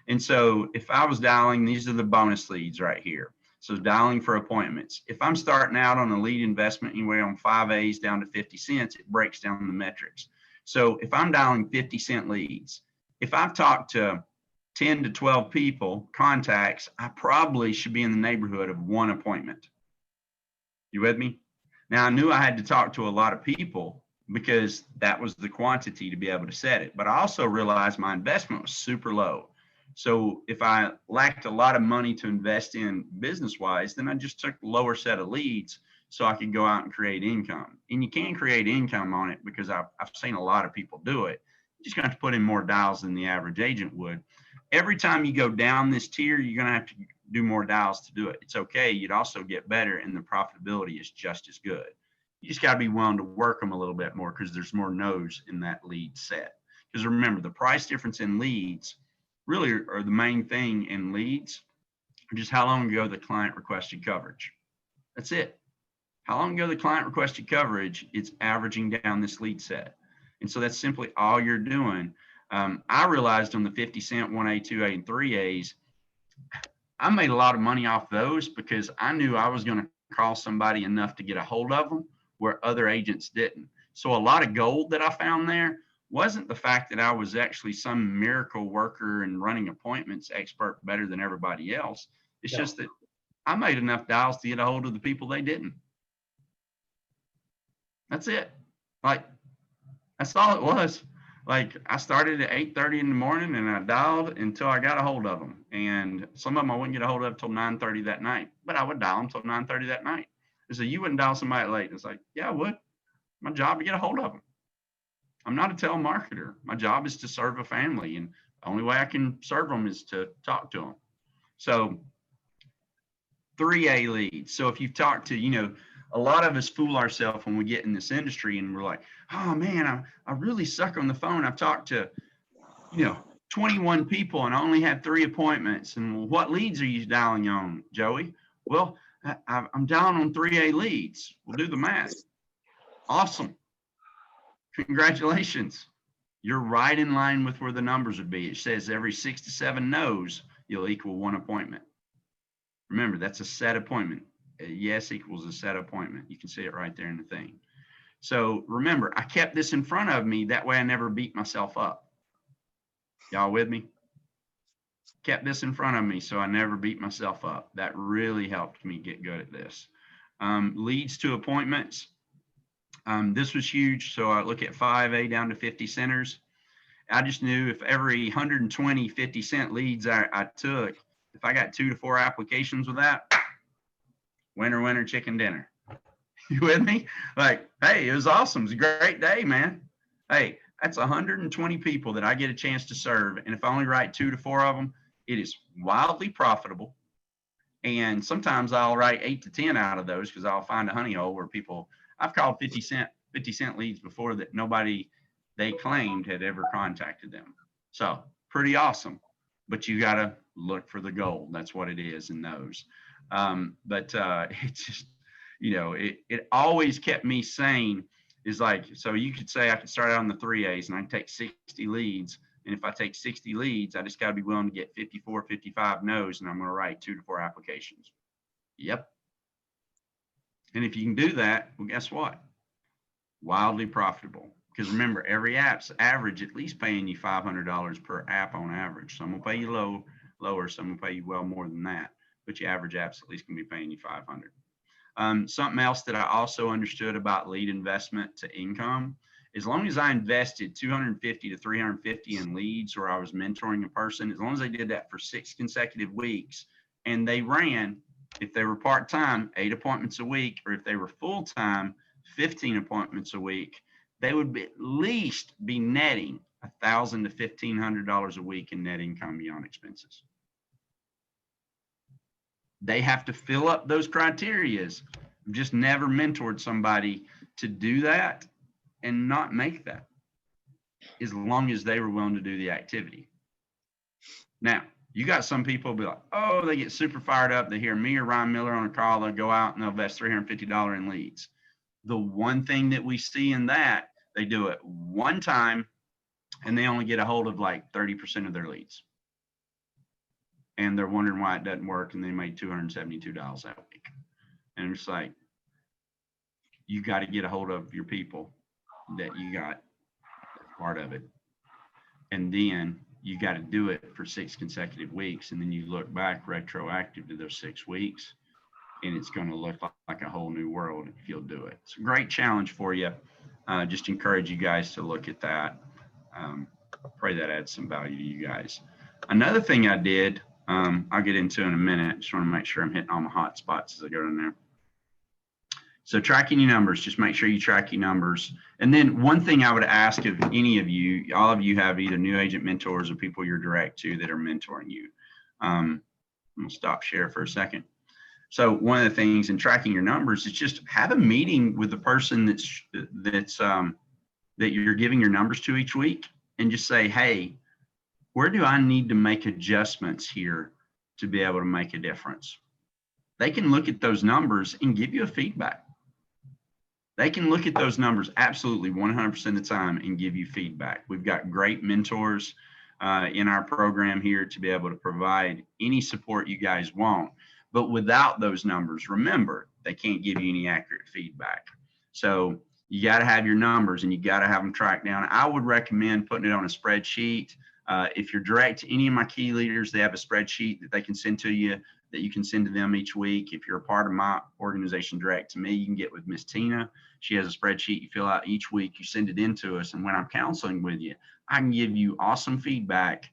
And so if I was dialing, these are the bonus leads right here. So dialing for appointments. If I'm starting out on a lead investment anywhere on 5 A's down to 50 cents, it breaks down the metrics. So if I'm dialing 50-cent leads, if I've talked to 10 to 12 people, contacts, I probably should be in the neighborhood of 1 appointment. You with me? Now, I knew I had to talk to a lot of people because that was the quantity to be able to set it. But I also realized my investment was super low. So if I lacked a lot of money to invest in business-wise, then I just took a lower set of leads so I could go out and create income. And you can create income on it because I've seen a lot of people do it. You just have to put in more dials than the average agent would. Every time you go down this tier, you're going to have to do more dials to do it. It's okay. You'd also get better, and the profitability is just as good. You just got to be willing to work them a little bit more because there's more no's in that lead set. Because remember, the price difference in leads really are the main thing in leads. Just how long ago the client requested coverage. That's it. How long ago the client requested coverage, it's averaging down this lead set. And so that's simply all you're doing. I realized on the 50-cent 1A, 2A, and 3A's, I made a lot of money off those because I knew I was going to call somebody enough to get a hold of them where other agents didn't. So a lot of gold that I found there wasn't the fact that I was actually some miracle worker and running appointments expert better than everybody else. It's just that I made enough dials to get a hold of the people they didn't. That's it. Like, that's all it was. Like I started at 8:30 in the morning and I dialed until I got a hold of them. And some of them I wouldn't get a hold of till 9:30 that night, but I would dial them till 9:30 that night. They said, you wouldn't dial somebody late. It's like, yeah, I would. My job to get a hold of them. I'm not a telemarketer. My job is to serve a family. And the only way I can serve them is to talk to them. So 3A leads. So if you've talked to, a lot of us fool ourselves when we get in this industry and we're like, oh man, I really suck on the phone. I've talked to, 21 people and I only had 3 appointments. And what leads are you dialing on, Joey? Well, I'm dialing on 3A leads. We'll do the math. Awesome. Congratulations. You're right in line with where the numbers would be. It says every 6 to 7 no's, you'll equal 1 appointment. Remember, that's a set appointment. A yes equals a set appointment. You can see it right there in the thing. So remember, I kept this in front of me. That way I never beat myself up. Y'all with me? Kept this in front of me so I never beat myself up. That really helped me get good at this. Leads to appointments. This was huge. So I look at 5A down to 50 centers. I just knew if every 120 50-cent leads I took, if I got 2 to 4 applications with that, winner, chicken dinner. You with me? Like, hey, it was awesome. It was a great day, man. Hey, that's 120 people that I get a chance to serve. And if I only write 2 to 4 of them, it is wildly profitable. And sometimes I'll write 8 to 10 out of those because I'll find a honey hole where people, I've called 50 cent leads before that nobody they claimed had ever contacted them. So pretty awesome. But you got to look for the gold. That's what it is in those. But it's just, it always kept me sane. Is like, so you could say I could start out on the 3As and I can take 60 leads. And if I take 60 leads, I just got to be willing to get 54, 55 no's, and I'm going to write 2 to 4 applications. Yep. And if you can do that, well, guess what? Wildly profitable. Because remember, every app's average at least paying you $500 per app on average. Some will pay you lower, some will pay you well more than that. But your average apps at least can be paying you $500. Something else that I also understood about lead investment to income, as long as I invested 250 to 350 in leads or I was mentoring a person, as long as they did that for 6 consecutive weeks and they ran, if they were part-time, 8 appointments a week, or if they were full-time, 15 appointments a week, they would at least be netting $1,000 to $1,500 a week in net income beyond expenses. They have to fill up those criterias. I've just never mentored somebody to do that and not make that, as long as they were willing to do the activity. Now, you got some people be like, oh, they get super fired up. They hear me or Ryan Miller on a call. They'll go out and they'll invest $350 in leads. The one thing that we see in that, they do it one time and they only get a hold of like 30% of their leads. And they're wondering why it doesn't work. And they made $272 that week. And it's like, you got to get a hold of your people that you got part of it. And then you got to do it for 6 consecutive weeks. And then you look back retroactive to those 6 weeks and it's going to look like a whole new world if you'll do it. It's a great challenge for you. Just encourage you guys to look at that. Pray that adds some value to you guys. Another thing I did, I'll get into in a minute. Just want to make sure I'm hitting all my hot spots as I go in there. So tracking your numbers, just make sure you track your numbers. And then one thing I would ask of any of you, all of you have either new agent mentors or people you're direct to that are mentoring you. I'm gonna stop share for a second. So one of the things in tracking your numbers is just have a meeting with the person that you're giving your numbers to each week and just say, hey, where do I need to make adjustments here to be able to make a difference? They can look at those numbers and give you a feedback. They can look at those numbers absolutely 100% of the time and give you feedback. We've got great mentors in our program here to be able to provide any support you guys want. But without those numbers, remember, they can't give you any accurate feedback. So you got to have your numbers and you got to have them tracked down. I would recommend putting it on a spreadsheet. If you're direct to any of my key leaders, they have a spreadsheet that they can send to you. that you can send to them each week. If you're a part of my organization direct to me, you can get with Miss Tina. She has a spreadsheet you fill out each week, you send it in to us. And when I'm counseling with you, I can give you awesome feedback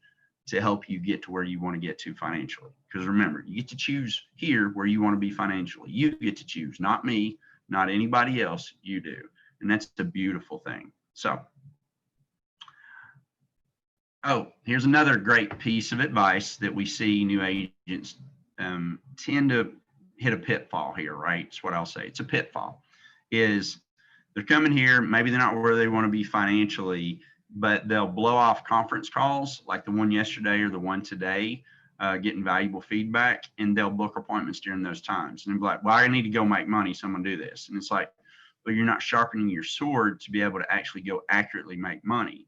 to help you get to where you want to get to financially. Because remember, you get to choose here where you want to be financially. You get to choose, not me, not anybody else, you do. And that's the beautiful thing. So, oh, here's another great piece of advice that we see new agents tend to hit a pitfall here, right? It's what I'll say. It's a pitfall. Is they're coming here, maybe they're not where they want to be financially, but they'll blow off conference calls like the one yesterday or the one today, getting valuable feedback, and they'll book appointments during those times. And they'll be like, well, I need to go make money, someone do this. And it's like, but you're not sharpening your sword to be able to actually go accurately make money.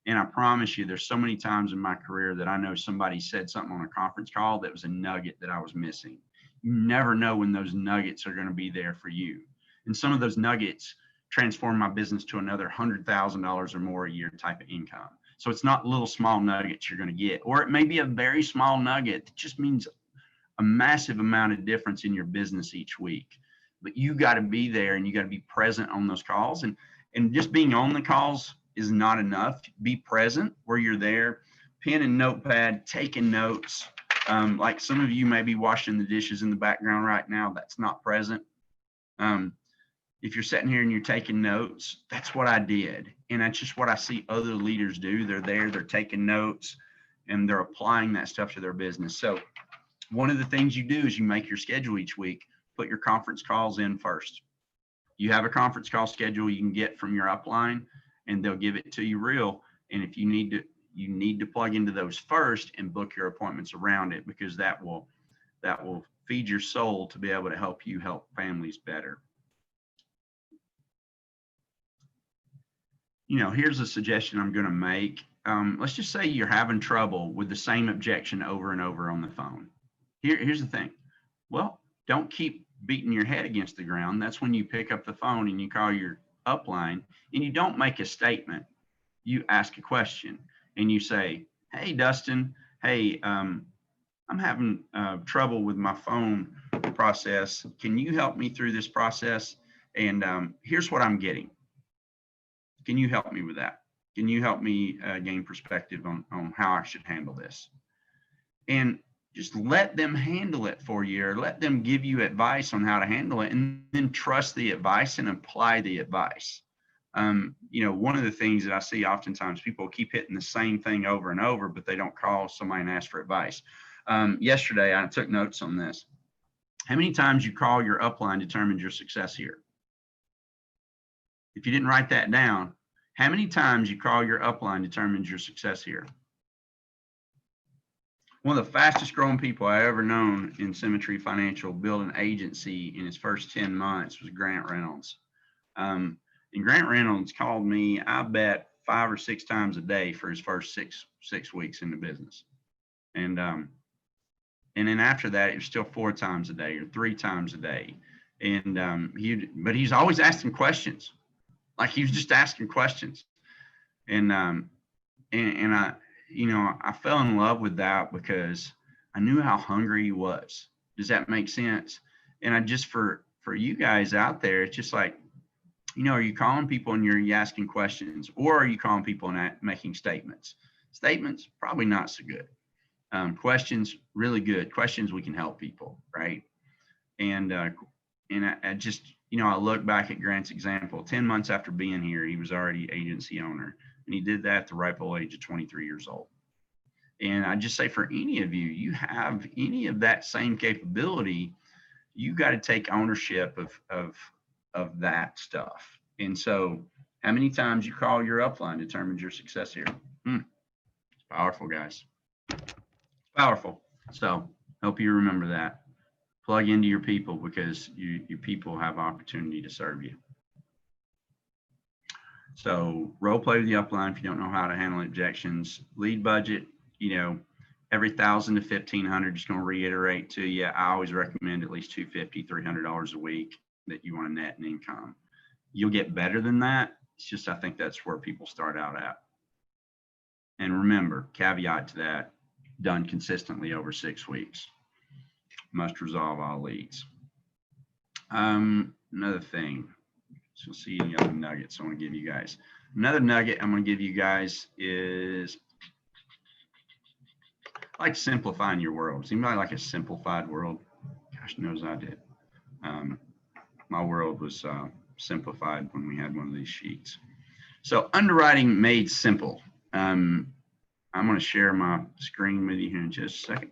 And I promise you, there's so many times in my career that I know somebody said something on a conference call that was a nugget that I was missing. You never know when those nuggets are going to be there for you. And some of those nuggets transform my business to another $100,000 or more a year type of income. So it's not little small nuggets you're going to get, or it may be a very small nugget that just means a massive amount of difference in your business each week. But you got to be there and you got to be present on those calls. And just being on the calls is not enough. Be present where you're there, pen and notepad, taking notes. Like some of you may be washing the dishes in the background right now. That's not present. If you're sitting here and you're taking notes, that's what I did. And that's just what I see other leaders do. They're there, they're taking notes, and they're applying that stuff to their business. So one of the things you do is you make your schedule each week, put your conference calls in first. You have a conference call schedule you can get from your upline, and they'll give it to you real. And if you need to plug into those first and book your appointments around it, because that will feed your soul to be able to help you help families better. You know, here's a suggestion I'm going to make. Let's just say you're having trouble with the same objection over and over on the phone. Here's the thing. Well, don't keep beating your head against the ground. That's when you pick up the phone and you call your upline and you don't make a statement. You ask a question and you say, hey, Dustin, hey, I'm having trouble with my phone process. Can you help me through this process? And here's what I'm getting. Can you help me with that? Can you help me gain perspective on how I should handle this? And just let them handle it for you, or let them give you advice on how to handle it, and then trust the advice and apply the advice. You know, one of the things that I see oftentimes, people keep hitting the same thing over and over, but they don't call somebody and ask for advice. Yesterday, I took notes on this. How many times you call your upline determines your success here? If you didn't write that down, how many times you call your upline determines your success here? One of the fastest growing people I ever known in Symmetry Financial built an agency in his first 10 months was Grant Reynolds. And Grant Reynolds called me, I bet 5 or 6 times a day for his first six weeks in the business. And then after that, it was still 4 times a day or 3 times a day. And but he's always asking questions. Like he was just asking questions. And I, you know, I fell in love with that because I knew how hungry he was. Does that make sense? And I just, for you guys out there, it's just like, you know, are you calling people and you're asking questions, or are you calling people and making statements? Statements, probably not so good. Questions, really good. Questions, we can help people, right? And I just, you know, I look back at Grant's example. 10 months after being here, he was already agency owner, and he did that at the ripe old age of 23 years old. And I just say, for any of you, you have any of that same capability, you got to take ownership of that stuff. And so, how many times you call your upline determines your success here. It's powerful, guys. Powerful. So, hope you remember that. Plug into your people, because your people have opportunity to serve you. So role play with the upline if you don't know how to handle objections. Lead budget, you know, every $1,000 to $1,500, just going to reiterate to you, I always recommend at least $250, $300 a week that you want to net in income. You'll get better than that. It's just, I think that's where people start out at. And remember, caveat to that, done consistently over 6 weeks. must resolve all leads. Another thing, so see any other nuggets I want to give you guys. Another nugget I'm going to give you guys is like simplifying your world. Does anybody like a simplified world? Gosh knows I did. My world was simplified when we had one of these sheets. So underwriting made simple. I'm going to share my screen with you here in just a second.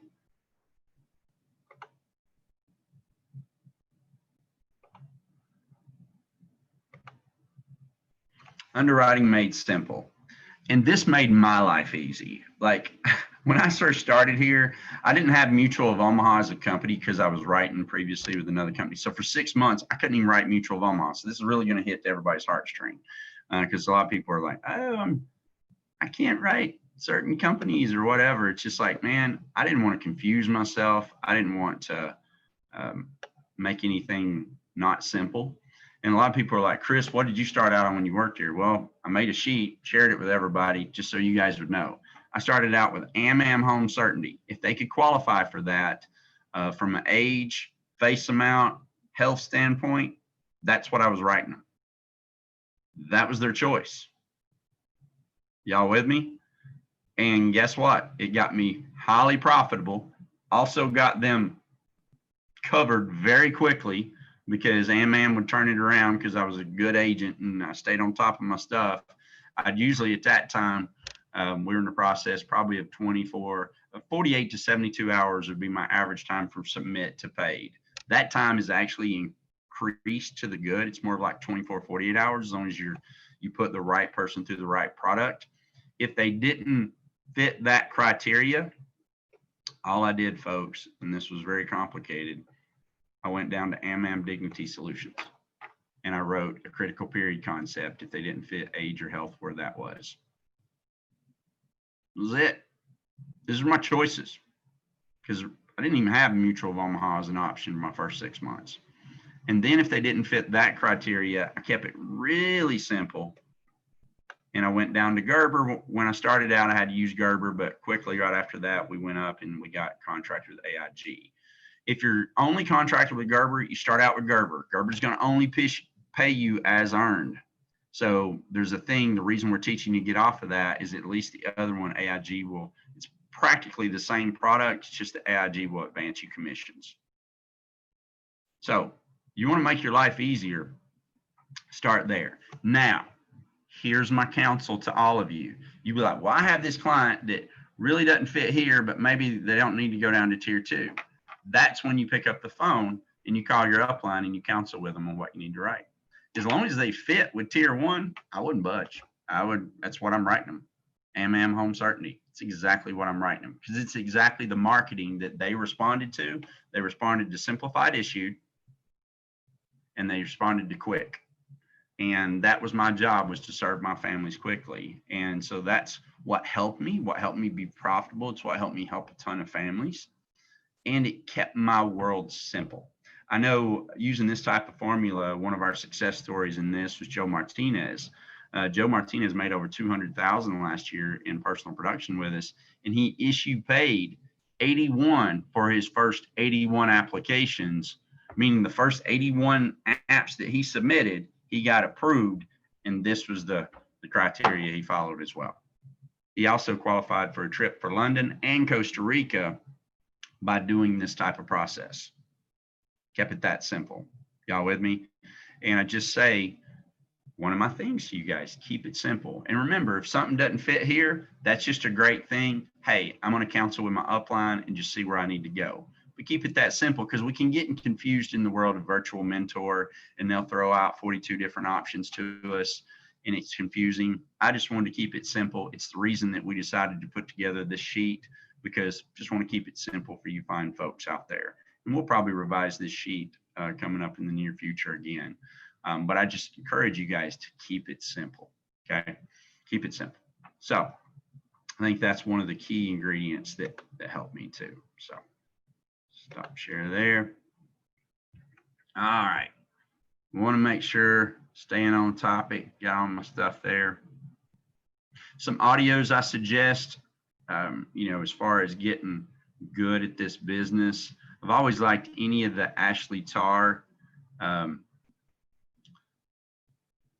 Underwriting made simple. And this made my life easy. Like when I first started here, I didn't have Mutual of Omaha as a company because I was writing previously with another company. So for 6 months, I couldn't even write Mutual of Omaha. So this is really going to hit everybody's heartstring because a lot of people are like, oh, I can't write certain companies or whatever. It's just like, man, I didn't want to confuse myself. I didn't want to make anything not simple. And a lot of people are like, Chris, what did you start out on when you worked here? Well, I made a sheet, shared it with everybody, just so you guys would know. I started out with AmAm Home Certainty. If they could qualify for that from an age, face amount, health standpoint, that's what I was writing them. That was their choice. Y'all with me? And guess what? It got me highly profitable. Also got them covered very quickly because AmAm would turn it around because I was a good agent and I stayed on top of my stuff. I'd usually at that time, we were in the process probably of 48 to 72 hours would be my average time from submit to paid. That time is actually increased to the good. It's more of like 24, 48 hours as long as you put the right person through the right product. If they didn't fit that criteria, all I did, folks, and this was very complicated, I went down to AmAm Dignity Solutions and I wrote a critical period concept if they didn't fit age or health where that was. That was it. These are my choices because I didn't even have Mutual of Omaha as an option in my first 6 months. And then if they didn't fit that criteria, I kept it really simple. And I went down to Gerber. When I started out, I had to use Gerber, but quickly right after that, we went up and we got contracted with AIG. If you're only contracted with Gerber, you start out with Gerber. Gerber's going to only pay you as earned. So there's a thing, the reason we're teaching you to get off of that is at least the other one, AIG will, it's practically the same product, it's just the AIG will advance you commissions. So you want to make your life easier, start there. Now, here's my counsel to all of you. You'd be like, well, I have this client that really doesn't fit here, but maybe they don't need to go down to tier 2. That's when you pick up the phone and you call your upline and you counsel with them on what you need to write. As long as they fit with tier 1, I wouldn't budge. That's what I'm writing them. AmAm Home Certainty. It's exactly what I'm writing them because it's exactly the marketing that they responded to. They responded to simplified issued and they responded to quick. And that was my job, was to serve my families quickly. And so that's what helped me be profitable. It's what helped me help a ton of families. And it kept my world simple. I know using this type of formula, one of our success stories in this was Joe Martinez. Joe Martinez made over $200,000 last year in personal production with us, and he paid 81 for his first 81 applications, meaning the first 81 apps that he submitted, he got approved, and this was the criteria he followed as well. He also qualified for a trip for London and Costa Rica by doing this type of process. Kept it that simple. Y'all with me? And I just say, one of my things to you guys, keep it simple. And remember, if something doesn't fit here, that's just a great thing. Hey, I'm going to counsel with my upline and just see where I need to go. But keep it that simple because we can get confused in the world of virtual mentor and they'll throw out 42 different options to us and it's confusing. I just wanted to keep it simple. It's the reason that we decided to put together this sheet because just want to keep it simple for you fine folks out there. And we'll probably revise this sheet coming up in the near future again. But I just encourage you guys to keep it simple, okay? Keep it simple. So I think that's one of the key ingredients that helped me too. So stop share there. All right. We want to make sure, staying on topic, got all my stuff there. Some audios I suggest, as far as getting good at this business. I've always liked any of the Ashley Tarr on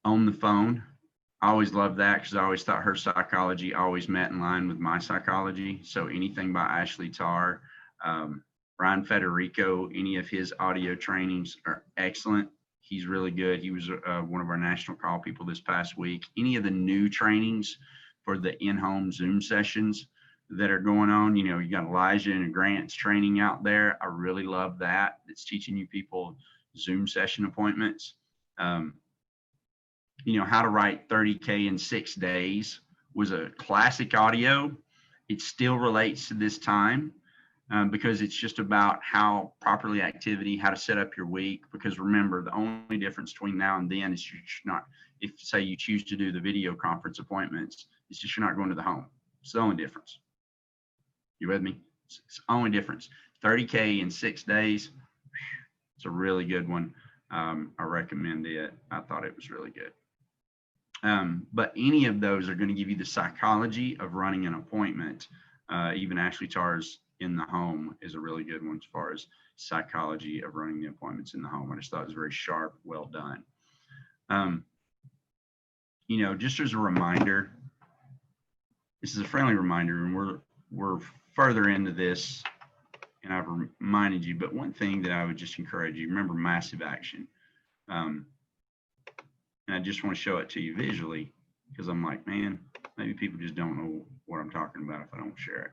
the phone. I always loved that because I always thought her psychology always met in line with my psychology. So anything by Ashley Tarr, Ryan Federico, any of his audio trainings are excellent. He's really good. He was one of our national call people this past week. Any of the new trainings for the in-home Zoom sessions that are going on, you got Elijah and Grant's training out there. I really love that. It's teaching you people Zoom session appointments. How to write 30K in 6 days was a classic audio. It still relates to this time because it's just about how properly activity, how to set up your week. Because remember, the only difference between now and then is you're not, if say you choose to do the video conference appointments, it's just you're not going to the home. It's the only difference. You with me? It's the only difference. 30K in 6 days. It's a really good one. I recommend it. I thought it was really good. But any of those are going to give you the psychology of running an appointment. Even Ashley Tarr's in the home is a really good one as far as psychology of running the appointments in the home. I just thought it was very sharp, well done. Just as a reminder, this is a friendly reminder, and we're further into this, and I've reminded you, but one thing that I would just encourage you, remember massive action. And I just want to show it to you visually because I'm like, man, maybe people just don't know what I'm talking about if I don't share it.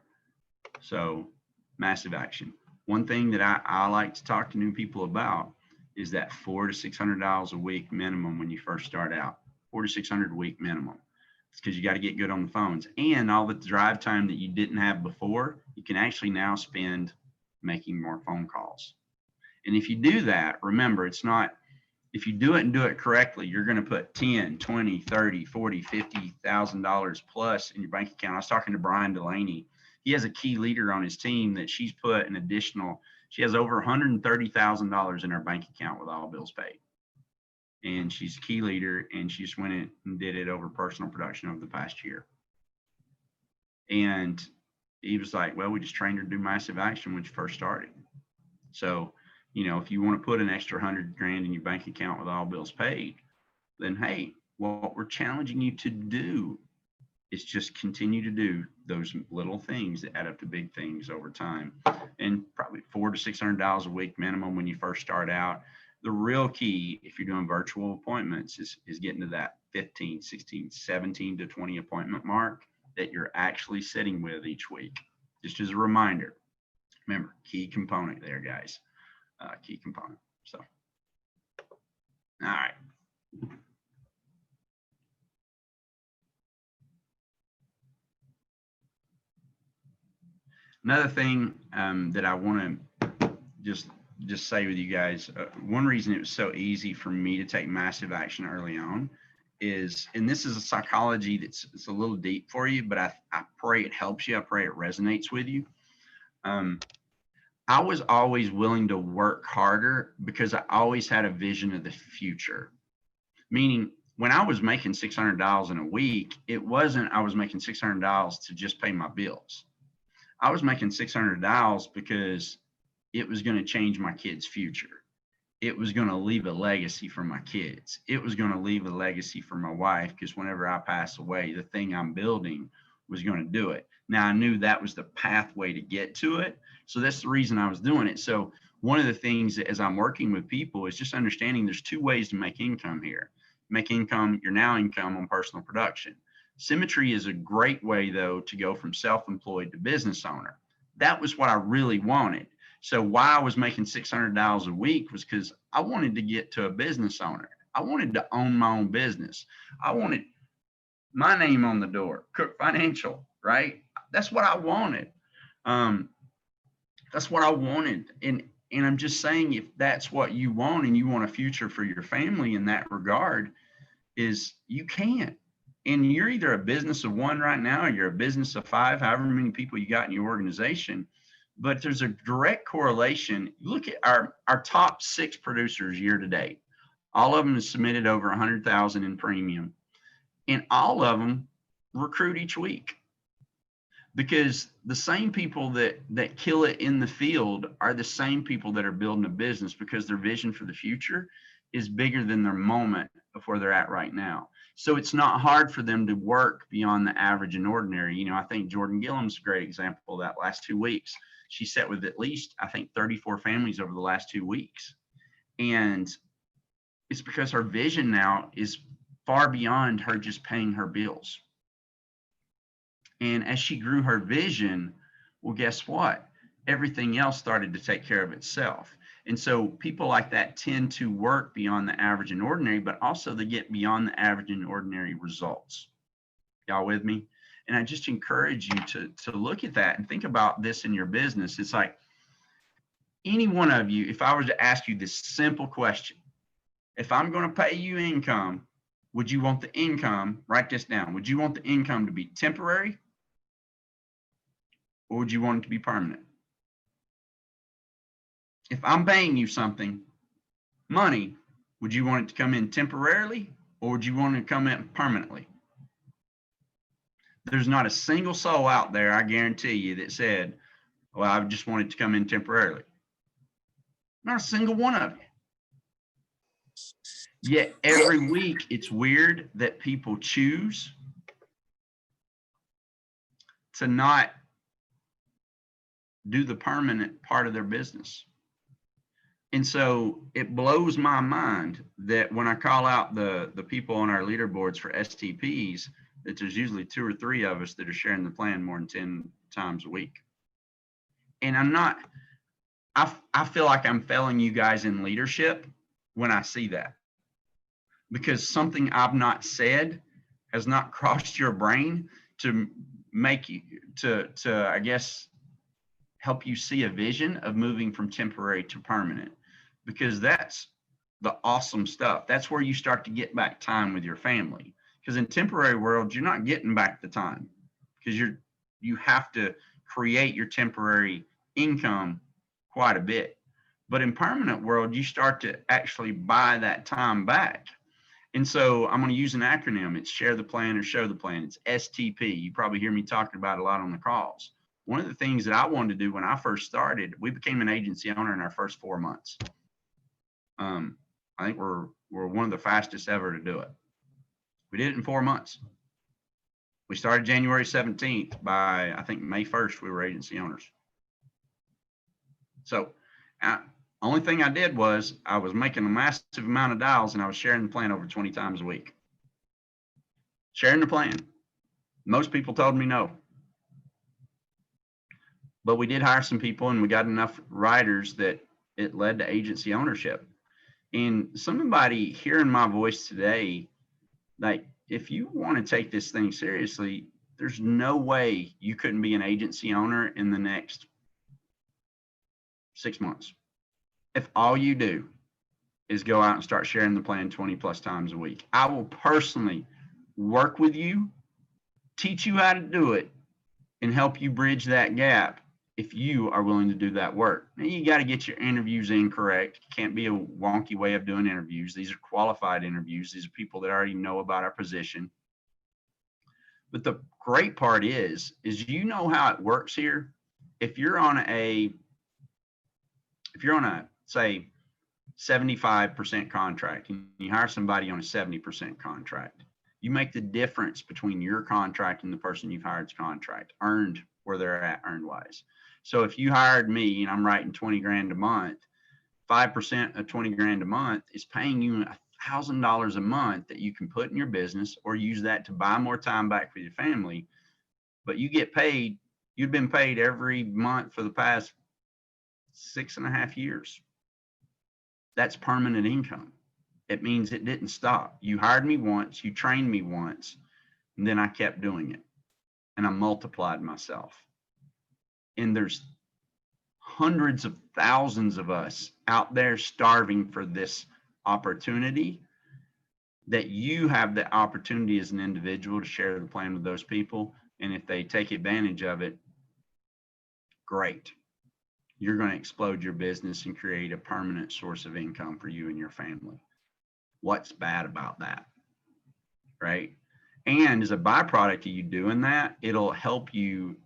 So massive action. One thing that I like to talk to new people about is that $400 to $600 a week minimum when you first start out. $400 to $600 a week minimum. It's because you got to get good on the phones, and all the drive time that you didn't have before, you can actually now spend making more phone calls. And if you do that, remember, it's not, if you do it and do it correctly, you're going to put 10, 20, 30, 40, $50,000 plus in your bank account. I was talking to Brian Delaney. He has a key leader on his team that she's put an additional, she has over $130,000 in her bank account with all bills paid. And she's a key leader, and she just went in and did it over personal production over the past year. And he was like, well, we just trained her to do massive action when she first started. So, if you want to put an extra $100 grand in your bank account with all bills paid, then hey, what we're challenging you to do is just continue to do those little things that add up to big things over time. And probably $400 to $600 a week minimum when you first start out. The real key, if you're doing virtual appointments, is getting to that 15, 16, 17 to 20 appointment mark that you're actually sitting with each week. Just as a reminder, remember, key component there, guys. Key component. So, all right. Another thing that I want to just say with you guys, one reason it was so easy for me to take massive action early on is, and this is a psychology it's a little deep for you, but I pray it helps you. I pray it resonates with you. I was always willing to work harder because I always had a vision of the future. Meaning, when I was making $600 in a week, it wasn't I was making $600 to just pay my bills. I was making $600 because it was going to change my kids' future. It was going to leave a legacy for my kids. It was going to leave a legacy for my wife, because whenever I pass away, the thing I'm building was going to do it. Now, I knew that was the pathway to get to it. So that's the reason I was doing it. So one of the things that, as I'm working with people, is just understanding there's two ways to make income here. Make income, your now income on personal production. Symmetry is a great way, though, to go from self-employed to business owner. That was what I really wanted. So why I was making $600 a week was because I wanted to get to a business owner. I wanted to own my own business. I wanted my name on the door, Cook Financial, right? That's what I wanted. That's what I wanted. And I'm just saying, if that's what you want and you want a future for your family in that regard, is you can. And you're either a business of one right now, or you're a business of 5, however many people you got in your organization. But there's a direct correlation. Look at our top 6 producers year to date. All of them have submitted over 100,000 in premium, and all of them recruit each week. because the same people that kill it in the field are the same people that are building a business, because their vision for the future is bigger than their moment of where they're at right now. So it's not hard for them to work beyond the average and ordinary. You know, I think Jordan Gilliam's a great example of that. Last 2 weeks, she sat with at least, I think, 34 families over the last 2 weeks. And it's because her vision now is far beyond her just paying her bills. And as she grew her vision, well, guess what? Everything else started to take care of itself. And so people like that tend to work beyond the average and ordinary, but also they get beyond the average and ordinary results. Y'all with me? And I just encourage you to look at that and think about this in your business. It's like any one of you, if I were to ask you this simple question, if I'm going to pay you income, would you want the income, write this down, would you want the income to be temporary, or would you want it to be permanent? If I'm paying you something, money, would you want it to come in temporarily, or would you want it to come in permanently? There's not a single soul out there, I guarantee you, that said, well, I just want it to come in temporarily. Not a single one of you. Yet every week, it's weird that people choose to not do the permanent part of their business. And so it blows my mind that when I call out the people on our leaderboards for STPs, that there's usually 2 or 3 of us that are sharing the plan more than 10 times a week. And I feel like I'm failing you guys in leadership when I see that, because something I've not said has not crossed your brain to make you, to I guess, help you see a vision of moving from temporary to permanent, because that's the awesome stuff. That's where you start to get back time with your family. Because in temporary world, you're not getting back the time, because you have to create your temporary income quite a bit. But in permanent world, you start to actually buy that time back. And so I'm going to use an acronym. It's share the plan or show the plan. It's STP. You probably hear me talking about it a lot on the calls. One of the things that I wanted to do when I first started, we became an agency owner in our first 4 months. I think we're one of the fastest ever to do it. We did it in 4 months. We started January 17th. By, I think, May 1st, we were agency owners. So only thing I did was I was making a massive amount of dials, and I was sharing the plan over 20 times a week. Sharing the plan. Most people told me no. But we did hire some people, and we got enough writers that it led to agency ownership. And somebody hearing my voice today, like, if you want to take this thing seriously, there's no way you couldn't be an agency owner in the next 6 months. If all you do is go out and start sharing the plan 20 plus times a week, I will personally work with you, teach you how to do it, and help you bridge that gap if you are willing to do that work. Now, you got to get your interviews in correct. It can't be a wonky way of doing interviews. These are qualified interviews. These are people that already know about our position. But the great part is you know how it works here. If you're on a say 75% contract and you hire somebody on a 70% contract, you make the difference between your contract and the person you've hired's contract, earned where they're at earned wise. So if you hired me and I'm writing 20 grand a month, 5% of 20 grand a month is paying you $1,000 a month that you can put in your business or use that to buy more time back with your family. But you get paid, you've been paid every month for the past 6.5 years. That's permanent income. It means it didn't stop. You hired me once, you trained me once, and then I kept doing it. And I multiplied myself. And there's hundreds of thousands of us out there starving for this opportunity, that you have the opportunity as an individual to share the plan with those people. And if they take advantage of it, great. You're going to explode your business and create a permanent source of income for you and your family. What's bad about that? Right? And as a byproduct of you doing that, it'll help you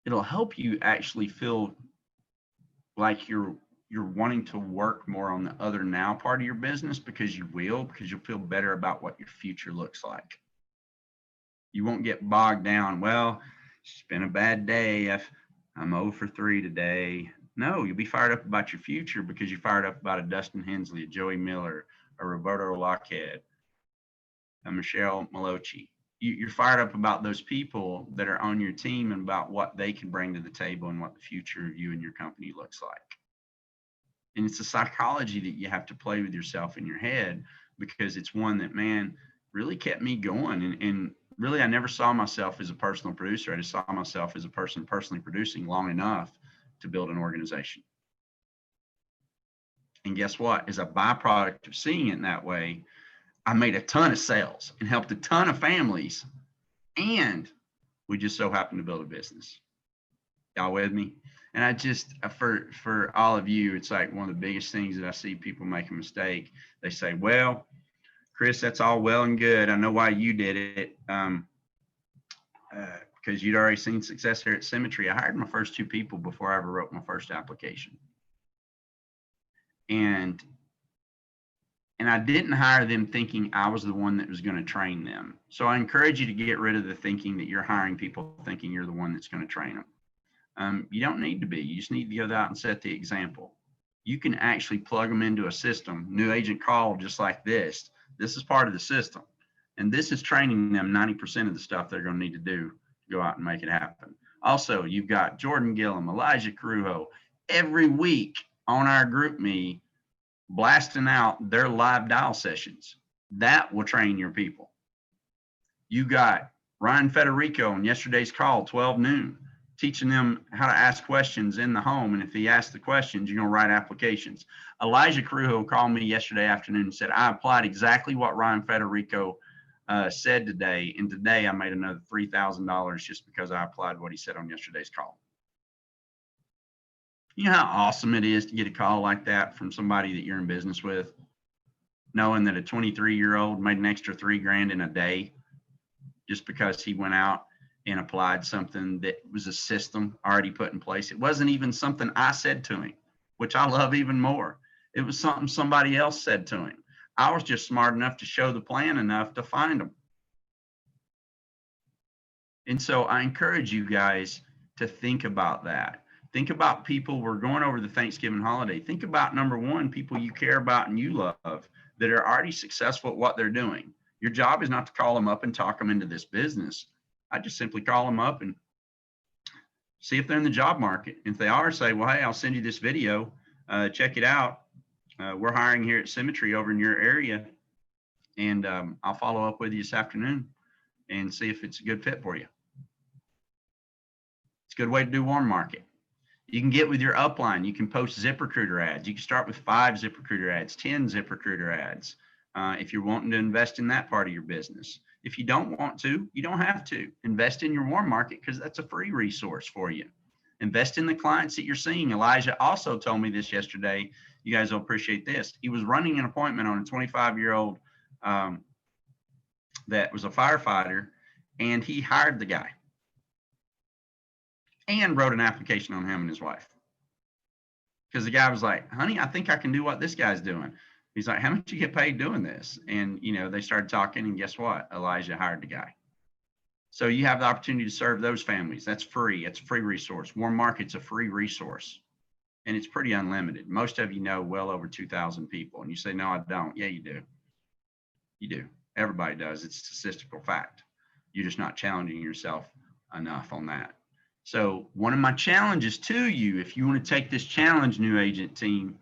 it'll help you actually feel like you're wanting to work more on the other now part of your business, because you'll feel better about what your future looks like. You won't get bogged down. Well, it's been a bad day. I'm 0 for 3 today. No, you'll be fired up about your future because you're fired up about a Dustin Hensley, a Joey Miller, a Roberto Lockhead, a Michelle Malocci. You're fired up about those people that are on your team and about what they can bring to the table and what the future of you and your company looks like. And it's a psychology that you have to play with yourself in your head, because it's one that, man, really kept me going. And really, I never saw myself as a personal producer. I just saw myself as a person personally producing long enough to build an organization. And guess what? As a byproduct of seeing it that way, I made a ton of sales and helped a ton of families. And we just so happened to build a business. Y'all with me? And I just, for all of you, it's like one of the biggest things that I see people make a mistake. They say, well, Chris, that's all well and good. I know why you did it, because you'd already seen success here at Symmetry. I hired my first 2 people before I ever wrote my first application. And I didn't hire them thinking I was the one that was going to train them. So I encourage you to get rid of the thinking that you're hiring people thinking you're the one that's going to train them. You don't need to be. You just need to go out and set the example. You can actually plug them into a system, new agent call, just like this. This is part of the system. And this is training them 90% of the stuff they're going to need to do to go out and make it happen. Also, you've got Jordan Gillum, Elijah Carujo, every week on our GroupMe blasting out their live dial sessions. That will train your people. You got Ryan Federico on yesterday's call, 12 noon, teaching them how to ask questions in the home. And if he asks the questions, you're going to write applications. Elijah Carujo called me yesterday afternoon and said, I applied exactly what Ryan Federico said today. And today I made another $3,000 just because I applied what he said on yesterday's call. You know how awesome it is to get a call like that from somebody that you're in business with, knowing that a 23-year-old made an extra $3,000 in a day just because he went out and applied something that was a system already put in place. It wasn't even something I said to him, which I love even more. It was something somebody else said to him. I was just smart enough to show the plan enough to find them. And so I encourage you guys to think about that. Think about people. We're going over the Thanksgiving holiday. Think about, number one, people you care about and you love that are already successful at what they're doing. Your job is not to call them up and talk them into this business. I just simply call them up and see if they're in the job market. If they are, say, well, hey, I'll send you this video. Check it out. We're hiring here at Symmetry over in your area. And I'll follow up with you this afternoon and see if it's a good fit for you. It's a good way to do warm market. You can get with your upline. You can post ZipRecruiter ads. You can start with 5 ZipRecruiter ads, 10 ZipRecruiter ads, if you're wanting to invest in that part of your business. If you don't want to, you don't have to. Invest in your warm market because that's a free resource for you. Invest in the clients that you're seeing. Elijah also told me this yesterday. You guys will appreciate this. He was running an appointment on a 25-year-old that was a firefighter, and he hired the guy and wrote an application on him and his wife. Because the guy was like, honey, I think I can do what this guy's doing. He's like, how much you get paid doing this? And, you know, they started talking, and guess what? Elijah hired the guy. So you have the opportunity to serve those families. That's free. It's a free resource. Warm Market's a free resource, and it's pretty unlimited. Most of you know well over 2,000 people, and you say, no, I don't. Yeah, you do. You do. Everybody does. It's a statistical fact. You're just not challenging yourself enough on that. So one of my challenges to you, if you want to take this challenge, new agent team,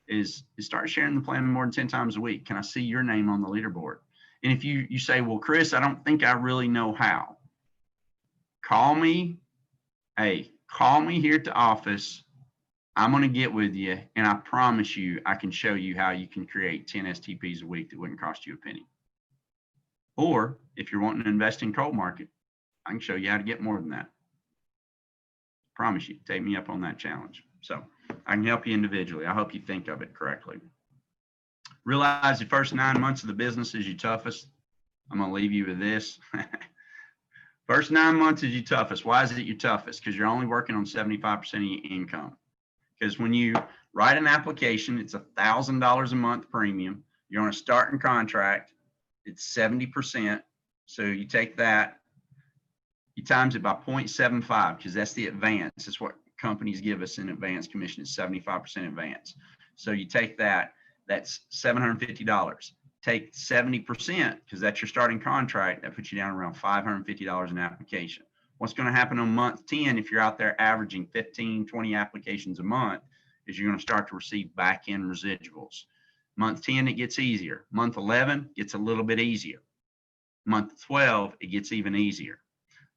is start sharing the plan more than 10 times a week. Can I see your name on the leaderboard? And if you say, well, Chris, I don't think I really know how, call me. Hey, call me here at the office. I'm going to get with you, and I promise you I can show you how you can create 10 STPs a week that wouldn't cost you a penny. Or if you're wanting to invest in cold market, I can show you how to get more than that. Promise you, take me up on that challenge. So I can help you individually. I hope you think of it correctly. Realize the first 9 months of the business is your toughest. I'm going to leave you with this. First 9 months is your toughest. Why is it your toughest? Because you're only working on 75% of your income. Because when you write an application, it's $1,000 a month premium. You're on a starting contract, it's 70%. So you take that, you times it by 0.75, because that's the advance. That's what companies give us in advance commission, is 75% advance. So you take that, that's $750. Take 70%, because that's your starting contract, that puts you down around $550 an application. What's going to happen on month 10, if you're out there averaging 15, 20 applications a month, is you're going to start to receive back-end residuals. Month 10, it gets easier. Month 11 gets a little bit easier. Month 12, it gets even easier.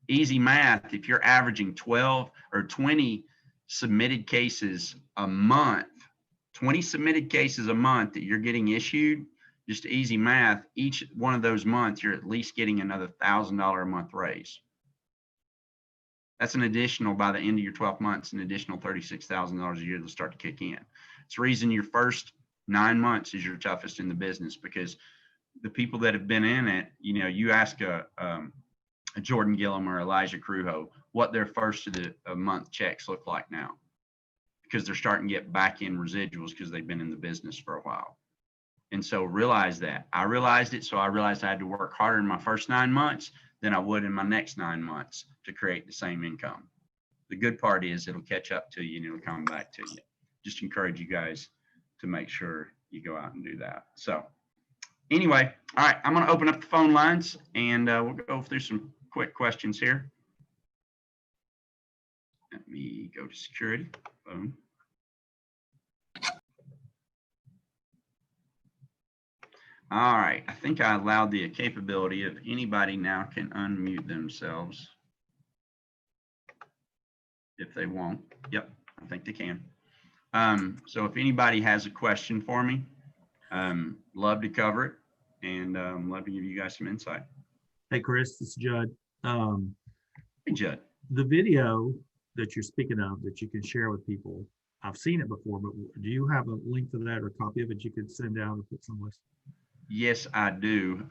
Easy math, if you're averaging 12 or 20 submitted cases a month, 20 submitted cases a month that you're getting issued, just easy math, each one of those months, you're at least getting another $1,000 a month raise. That's an additional, by the end of your 12 months, an additional $36,000 a year that'll start to kick in. It's the reason your first 9 months is your toughest in the business, because the people that have been in it, you know, you ask a Jordan Gillum or Elijah Crujo what their first of the month checks look like now, because they're starting to get back in residuals because they've been in the business for a while. And so realize that. I realized it, so I realized I had to work harder in my first 9 months than I would in my next 9 months to create the same income. The good part is it'll catch up to you and it'll come back to you. Just encourage you guys to make sure you go out and do that. So anyway, all right, I'm going to open up the phone lines and we'll go through some quick questions here. Let me go to security. Boom. All right, I think I allowed the capability of anybody now can unmute themselves if they want. Yep, I think they can. So if anybody has a question for me, love to cover it and love to give you guys some insight. Hey, Chris, it's Judd. Hey, Judd. The video that you're speaking of that you can share with people, I've seen it before, but do you have a link to that or a copy of it you could send out or put somewhere? Yes, I do.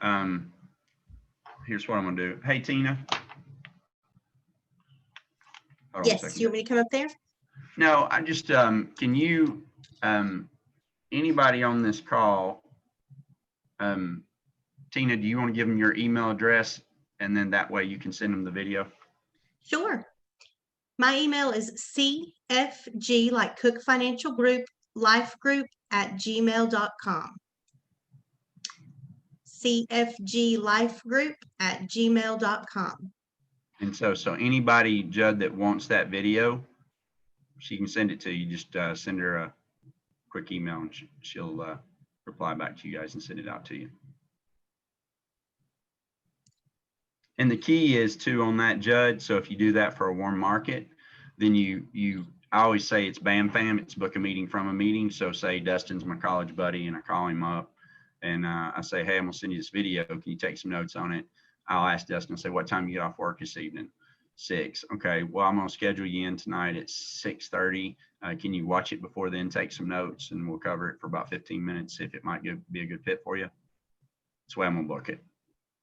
Here's what I'm gonna do. Hey, Tina. Yes, you want me to come up there? No, I just, can you, anybody on this call, Tina, do you want to give them your email address? And then that way you can send them the video? Sure. My email is CFG, like Cook Financial Group, lifegroup@gmail.com. CFGlifegroup@gmail.com. And so anybody, Judd, that wants that video, she can send it to you. Just send her a quick email and she'll reply back to you guys and send it out to you. And the key is too on that, Judd. So if you do that for a warm market, then I always say it's bam fam, it's book a meeting from a meeting. So say Dustin's my college buddy and I call him up and I say, hey, I'm gonna send you this video. Can you take some notes on it? I'll ask Dustin, I'll say, what time you get off work this evening? 6. Okay, well, I'm gonna schedule you in tonight at 6:30. Can you watch it before then, take some notes, and we'll cover it for about 15 minutes, see if it might be a good fit for you. That's the way I'm gonna book it.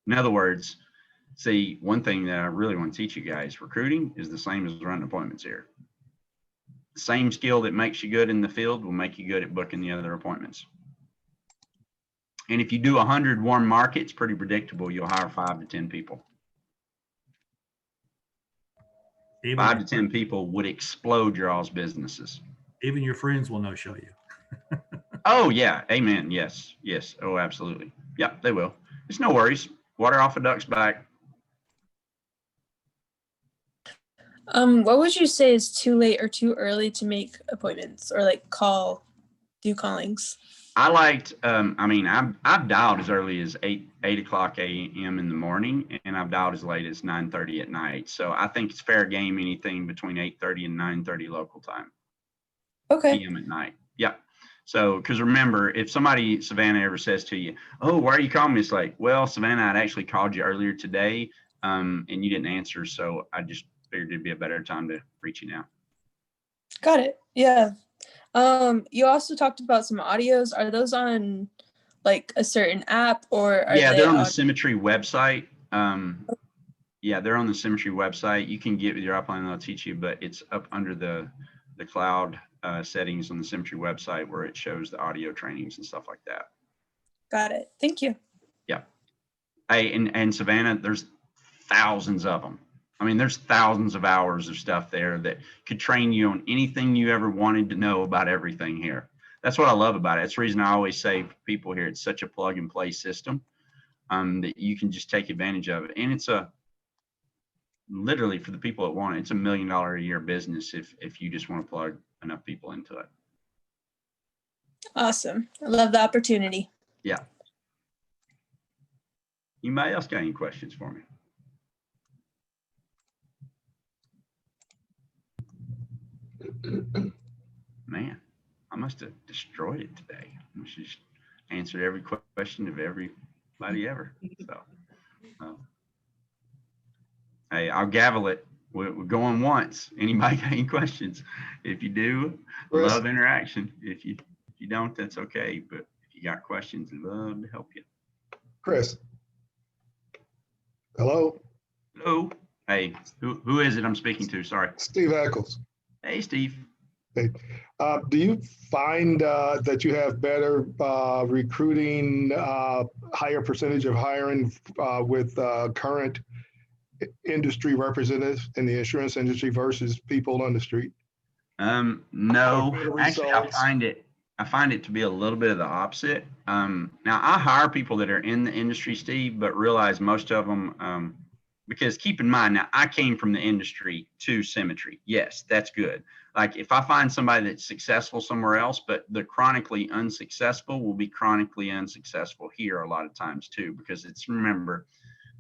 In other words, see, one thing that I really want to teach you guys, recruiting is the same as running appointments here. The same skill that makes you good in the field will make you good at booking the other appointments. And if you do 100 warm markets, pretty predictable, you'll hire 5 to 10 people. 5 to 10 people would explode your all's businesses. Even your friends will no-show you. Oh yeah, amen. Yes, yes. Oh, absolutely. Yep, they will. It's no worries. Water off a duck's back. What would you say is too late or too early to make appointments or like do callings? I liked, I mean, I've dialed as early as 8 o'clock a.m. in the morning, and I've dialed as late as 9:30 at night. So I think it's fair game anything between 8:30 and 9:30 local time. Okay. PM at night. Yeah. So, because remember, if somebody, Savannah, ever says to you, oh, why are you calling me? It's like, well, Savannah, I'd actually called you earlier today, and you didn't answer. So I just figured it'd be a better time to reach you now. Got it. Yeah. You also talked about some audios. Are those on like a certain app or are Yeah, they they're on the Symmetry website. Yeah, they're on the Symmetry website. You can get with your upline, they'll teach you, but it's up under the cloud settings on the Symmetry website where it shows the audio trainings and stuff like that. Got it. Thank you. Yeah. Hey, and Savannah, there's thousands of them. I mean, there's thousands of hours of stuff there that could train you on anything you ever wanted to know about everything here. That's what I love about it. That's the reason I always say for people here, it's such a plug and play system that you can just take advantage of it. And it's literally for the people that want it, it's $1 million a year business if you just want to plug enough people into it. Awesome. I love the opportunity. Yeah. Anybody else got any questions for me? Man, I must have destroyed it today. I must have just answered every question of everybody ever. So, hey, I'll gavel it. We're going once. Anybody got any questions? If you do, Chris? love interaction. If you don't, that's okay. But if you got questions, I'd love to help you. Chris. Hello, Hello. Hey, who is it I'm speaking to? Sorry. Steve Eccles. Hey, Steve. Do you find that you have better recruiting, higher percentage of hiring with current industry representatives in the insurance industry versus people on the street? No, Better actually, results? I find it to be a little bit of the opposite. Now I hire people that are in the industry, Steve, but realize most of them, because keep in mind, now I came from the industry to Symmetry. Yes, that's good. Like if I find somebody that's successful somewhere else, but the chronically unsuccessful will be chronically unsuccessful here a lot of times too, because it's, remember,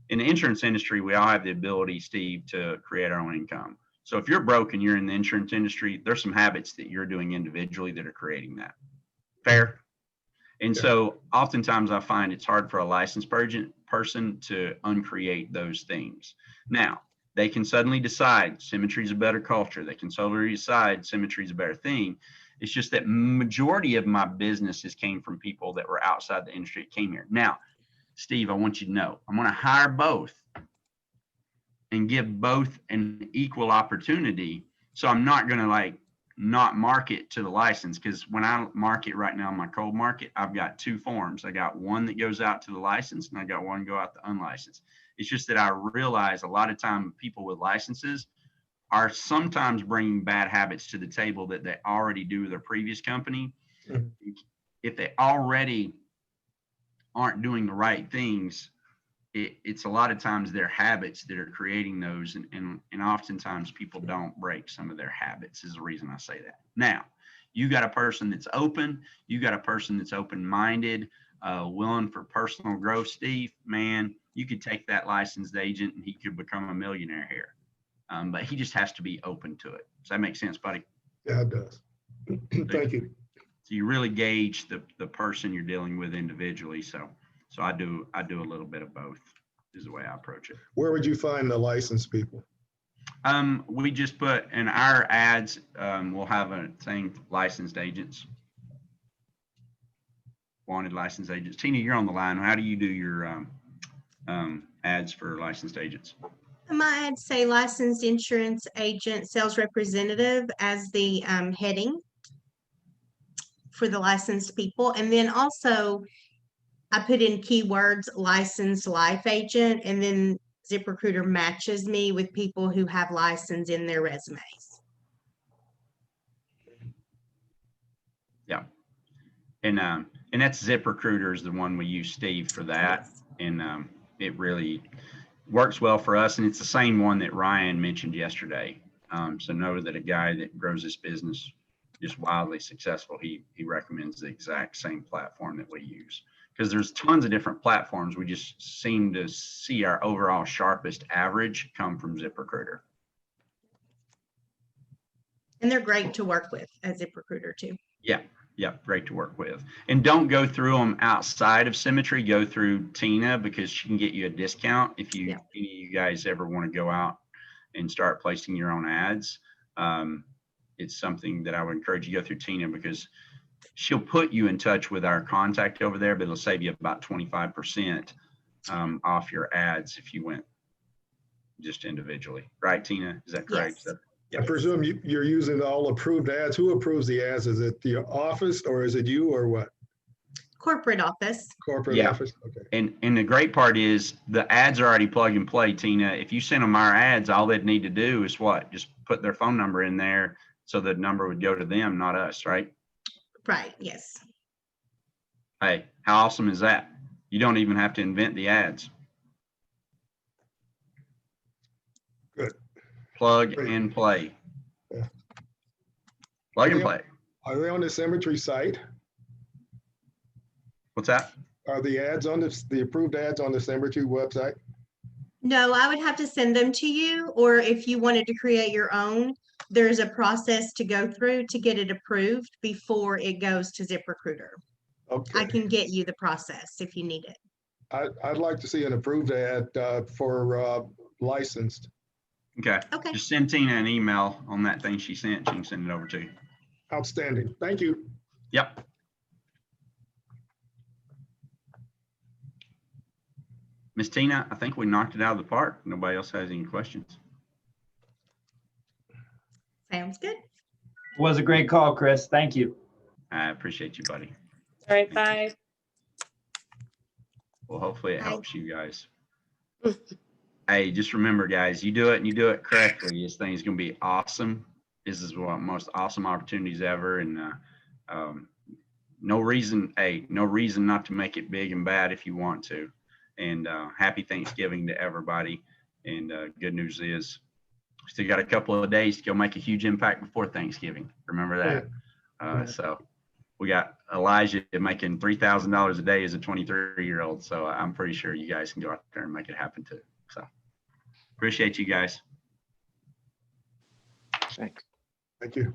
in the insurance industry, we all have the ability, Steve, to create our own income. So if you're broke and you're in the insurance industry, there's some habits that you're doing individually that are creating that. Fair? And so oftentimes I find it's hard for a licensed person to uncreate those things. Now, they can suddenly decide Symmetry is a better culture. They can suddenly decide Symmetry is a better thing. It's just that majority of my businesses came from people that were outside the industry that came here. Now, Steve, I want you to know, I'm going to hire both and give both an equal opportunity. So I'm not going to not market to the license, because when I market right now in my cold market, I've got two forms. I got one that goes out to the licensed and I got one go out to unlicensed. It's just that I realize a lot of time people with licenses are sometimes bringing bad habits to the table that they already do with their previous company. Mhm. If they already aren't doing the right things, it's a lot of times their habits that are creating those, and oftentimes people don't break some of their habits is the reason I say that. Now, you got a person that's open, you got a person that's open-minded, willing for personal growth, Steve, man, you could take that licensed agent and he could become a millionaire here. But he just has to be open to it. Does that make sense, buddy? Yeah, it does. Thank you. So you really gauge the person you're dealing with individually. So I do a little bit of both is the way I approach it. Where would you find the licensed people? We just put in our ads, we'll have a thing, licensed agents. Wanted licensed agents. Tina, you're on the line. How do you do your ads for licensed agents? My ads say licensed insurance agent, sales representative as the heading for the licensed people. And then also I put in keywords licensed life agent, and then ZipRecruiter matches me with people who have license in their resumes. Yeah. And that's ZipRecruiter is the one we use, Steve, for that. And it really works well for us. And it's the same one that Ryan mentioned yesterday. So know that a guy that grows this business just wildly successful, he recommends the exact same platform that we use. Because there's tons of different platforms. We just seem to see our overall sharpest average come from ZipRecruiter. And they're great to work with as ZipRecruiter too. Yeah, great to work with. And don't go through them outside of Symmetry. Go through Tina, because she can get you a discount if you, any of you guys ever want to go out and start placing your own ads. It's something that I would encourage you to go through Tina, because she'll put you in touch with our contact over there, but it'll save you about 25% off your ads if you went just individually, right, Tina? Is that correct? Yes. Yeah. I presume you're using all approved ads. Who approves the ads? Is it the office or is it you or what? Corporate office. Corporate Yeah. office? Okay. And the great part is the ads are already plug and play, Tina. If you send them our ads, all they'd need to do is what? Just put their phone number in there so the number would go to them, not us, right? Right, yes. Hey, how awesome is that? You don't even have to invent the ads. Good. Plug Great. and play. Yeah. Plug and Yeah. play. Are they on the cemetery site? What's that? Are the ads on the approved ads on the cemetery website? No, I would have to send them to you, or if you wanted to create your own, there's a process to go through to get it approved before it goes to ZipRecruiter. I Okay. can get you the process if you need it. I'd like to see an approved ad for licensed. Okay. Okay. Just send Tina an email on that thing she sent. She can send it over to you. Outstanding. Thank you. Yep. Miss Tina, I think we knocked it out of the park. Nobody else has any questions. Sounds good. Was a great call, Chris. Thank you. I appreciate you, buddy. All right, Thank you. bye. Well, hopefully it Bye. helps you guys. Hey, just remember, guys, you do it and you do it correctly. This thing's going to be awesome. This is one of the most awesome opportunities ever. And no reason not to make it big and bad if you want to. And happy Thanksgiving to everybody. And good news is still got a couple of days to go make a huge impact before Thanksgiving. Remember that. Yeah. So we got Elijah making $3,000 a day as a 23-year-old. So I'm pretty sure you guys can go out there and make it happen too. So appreciate you guys. Thanks. Thank you.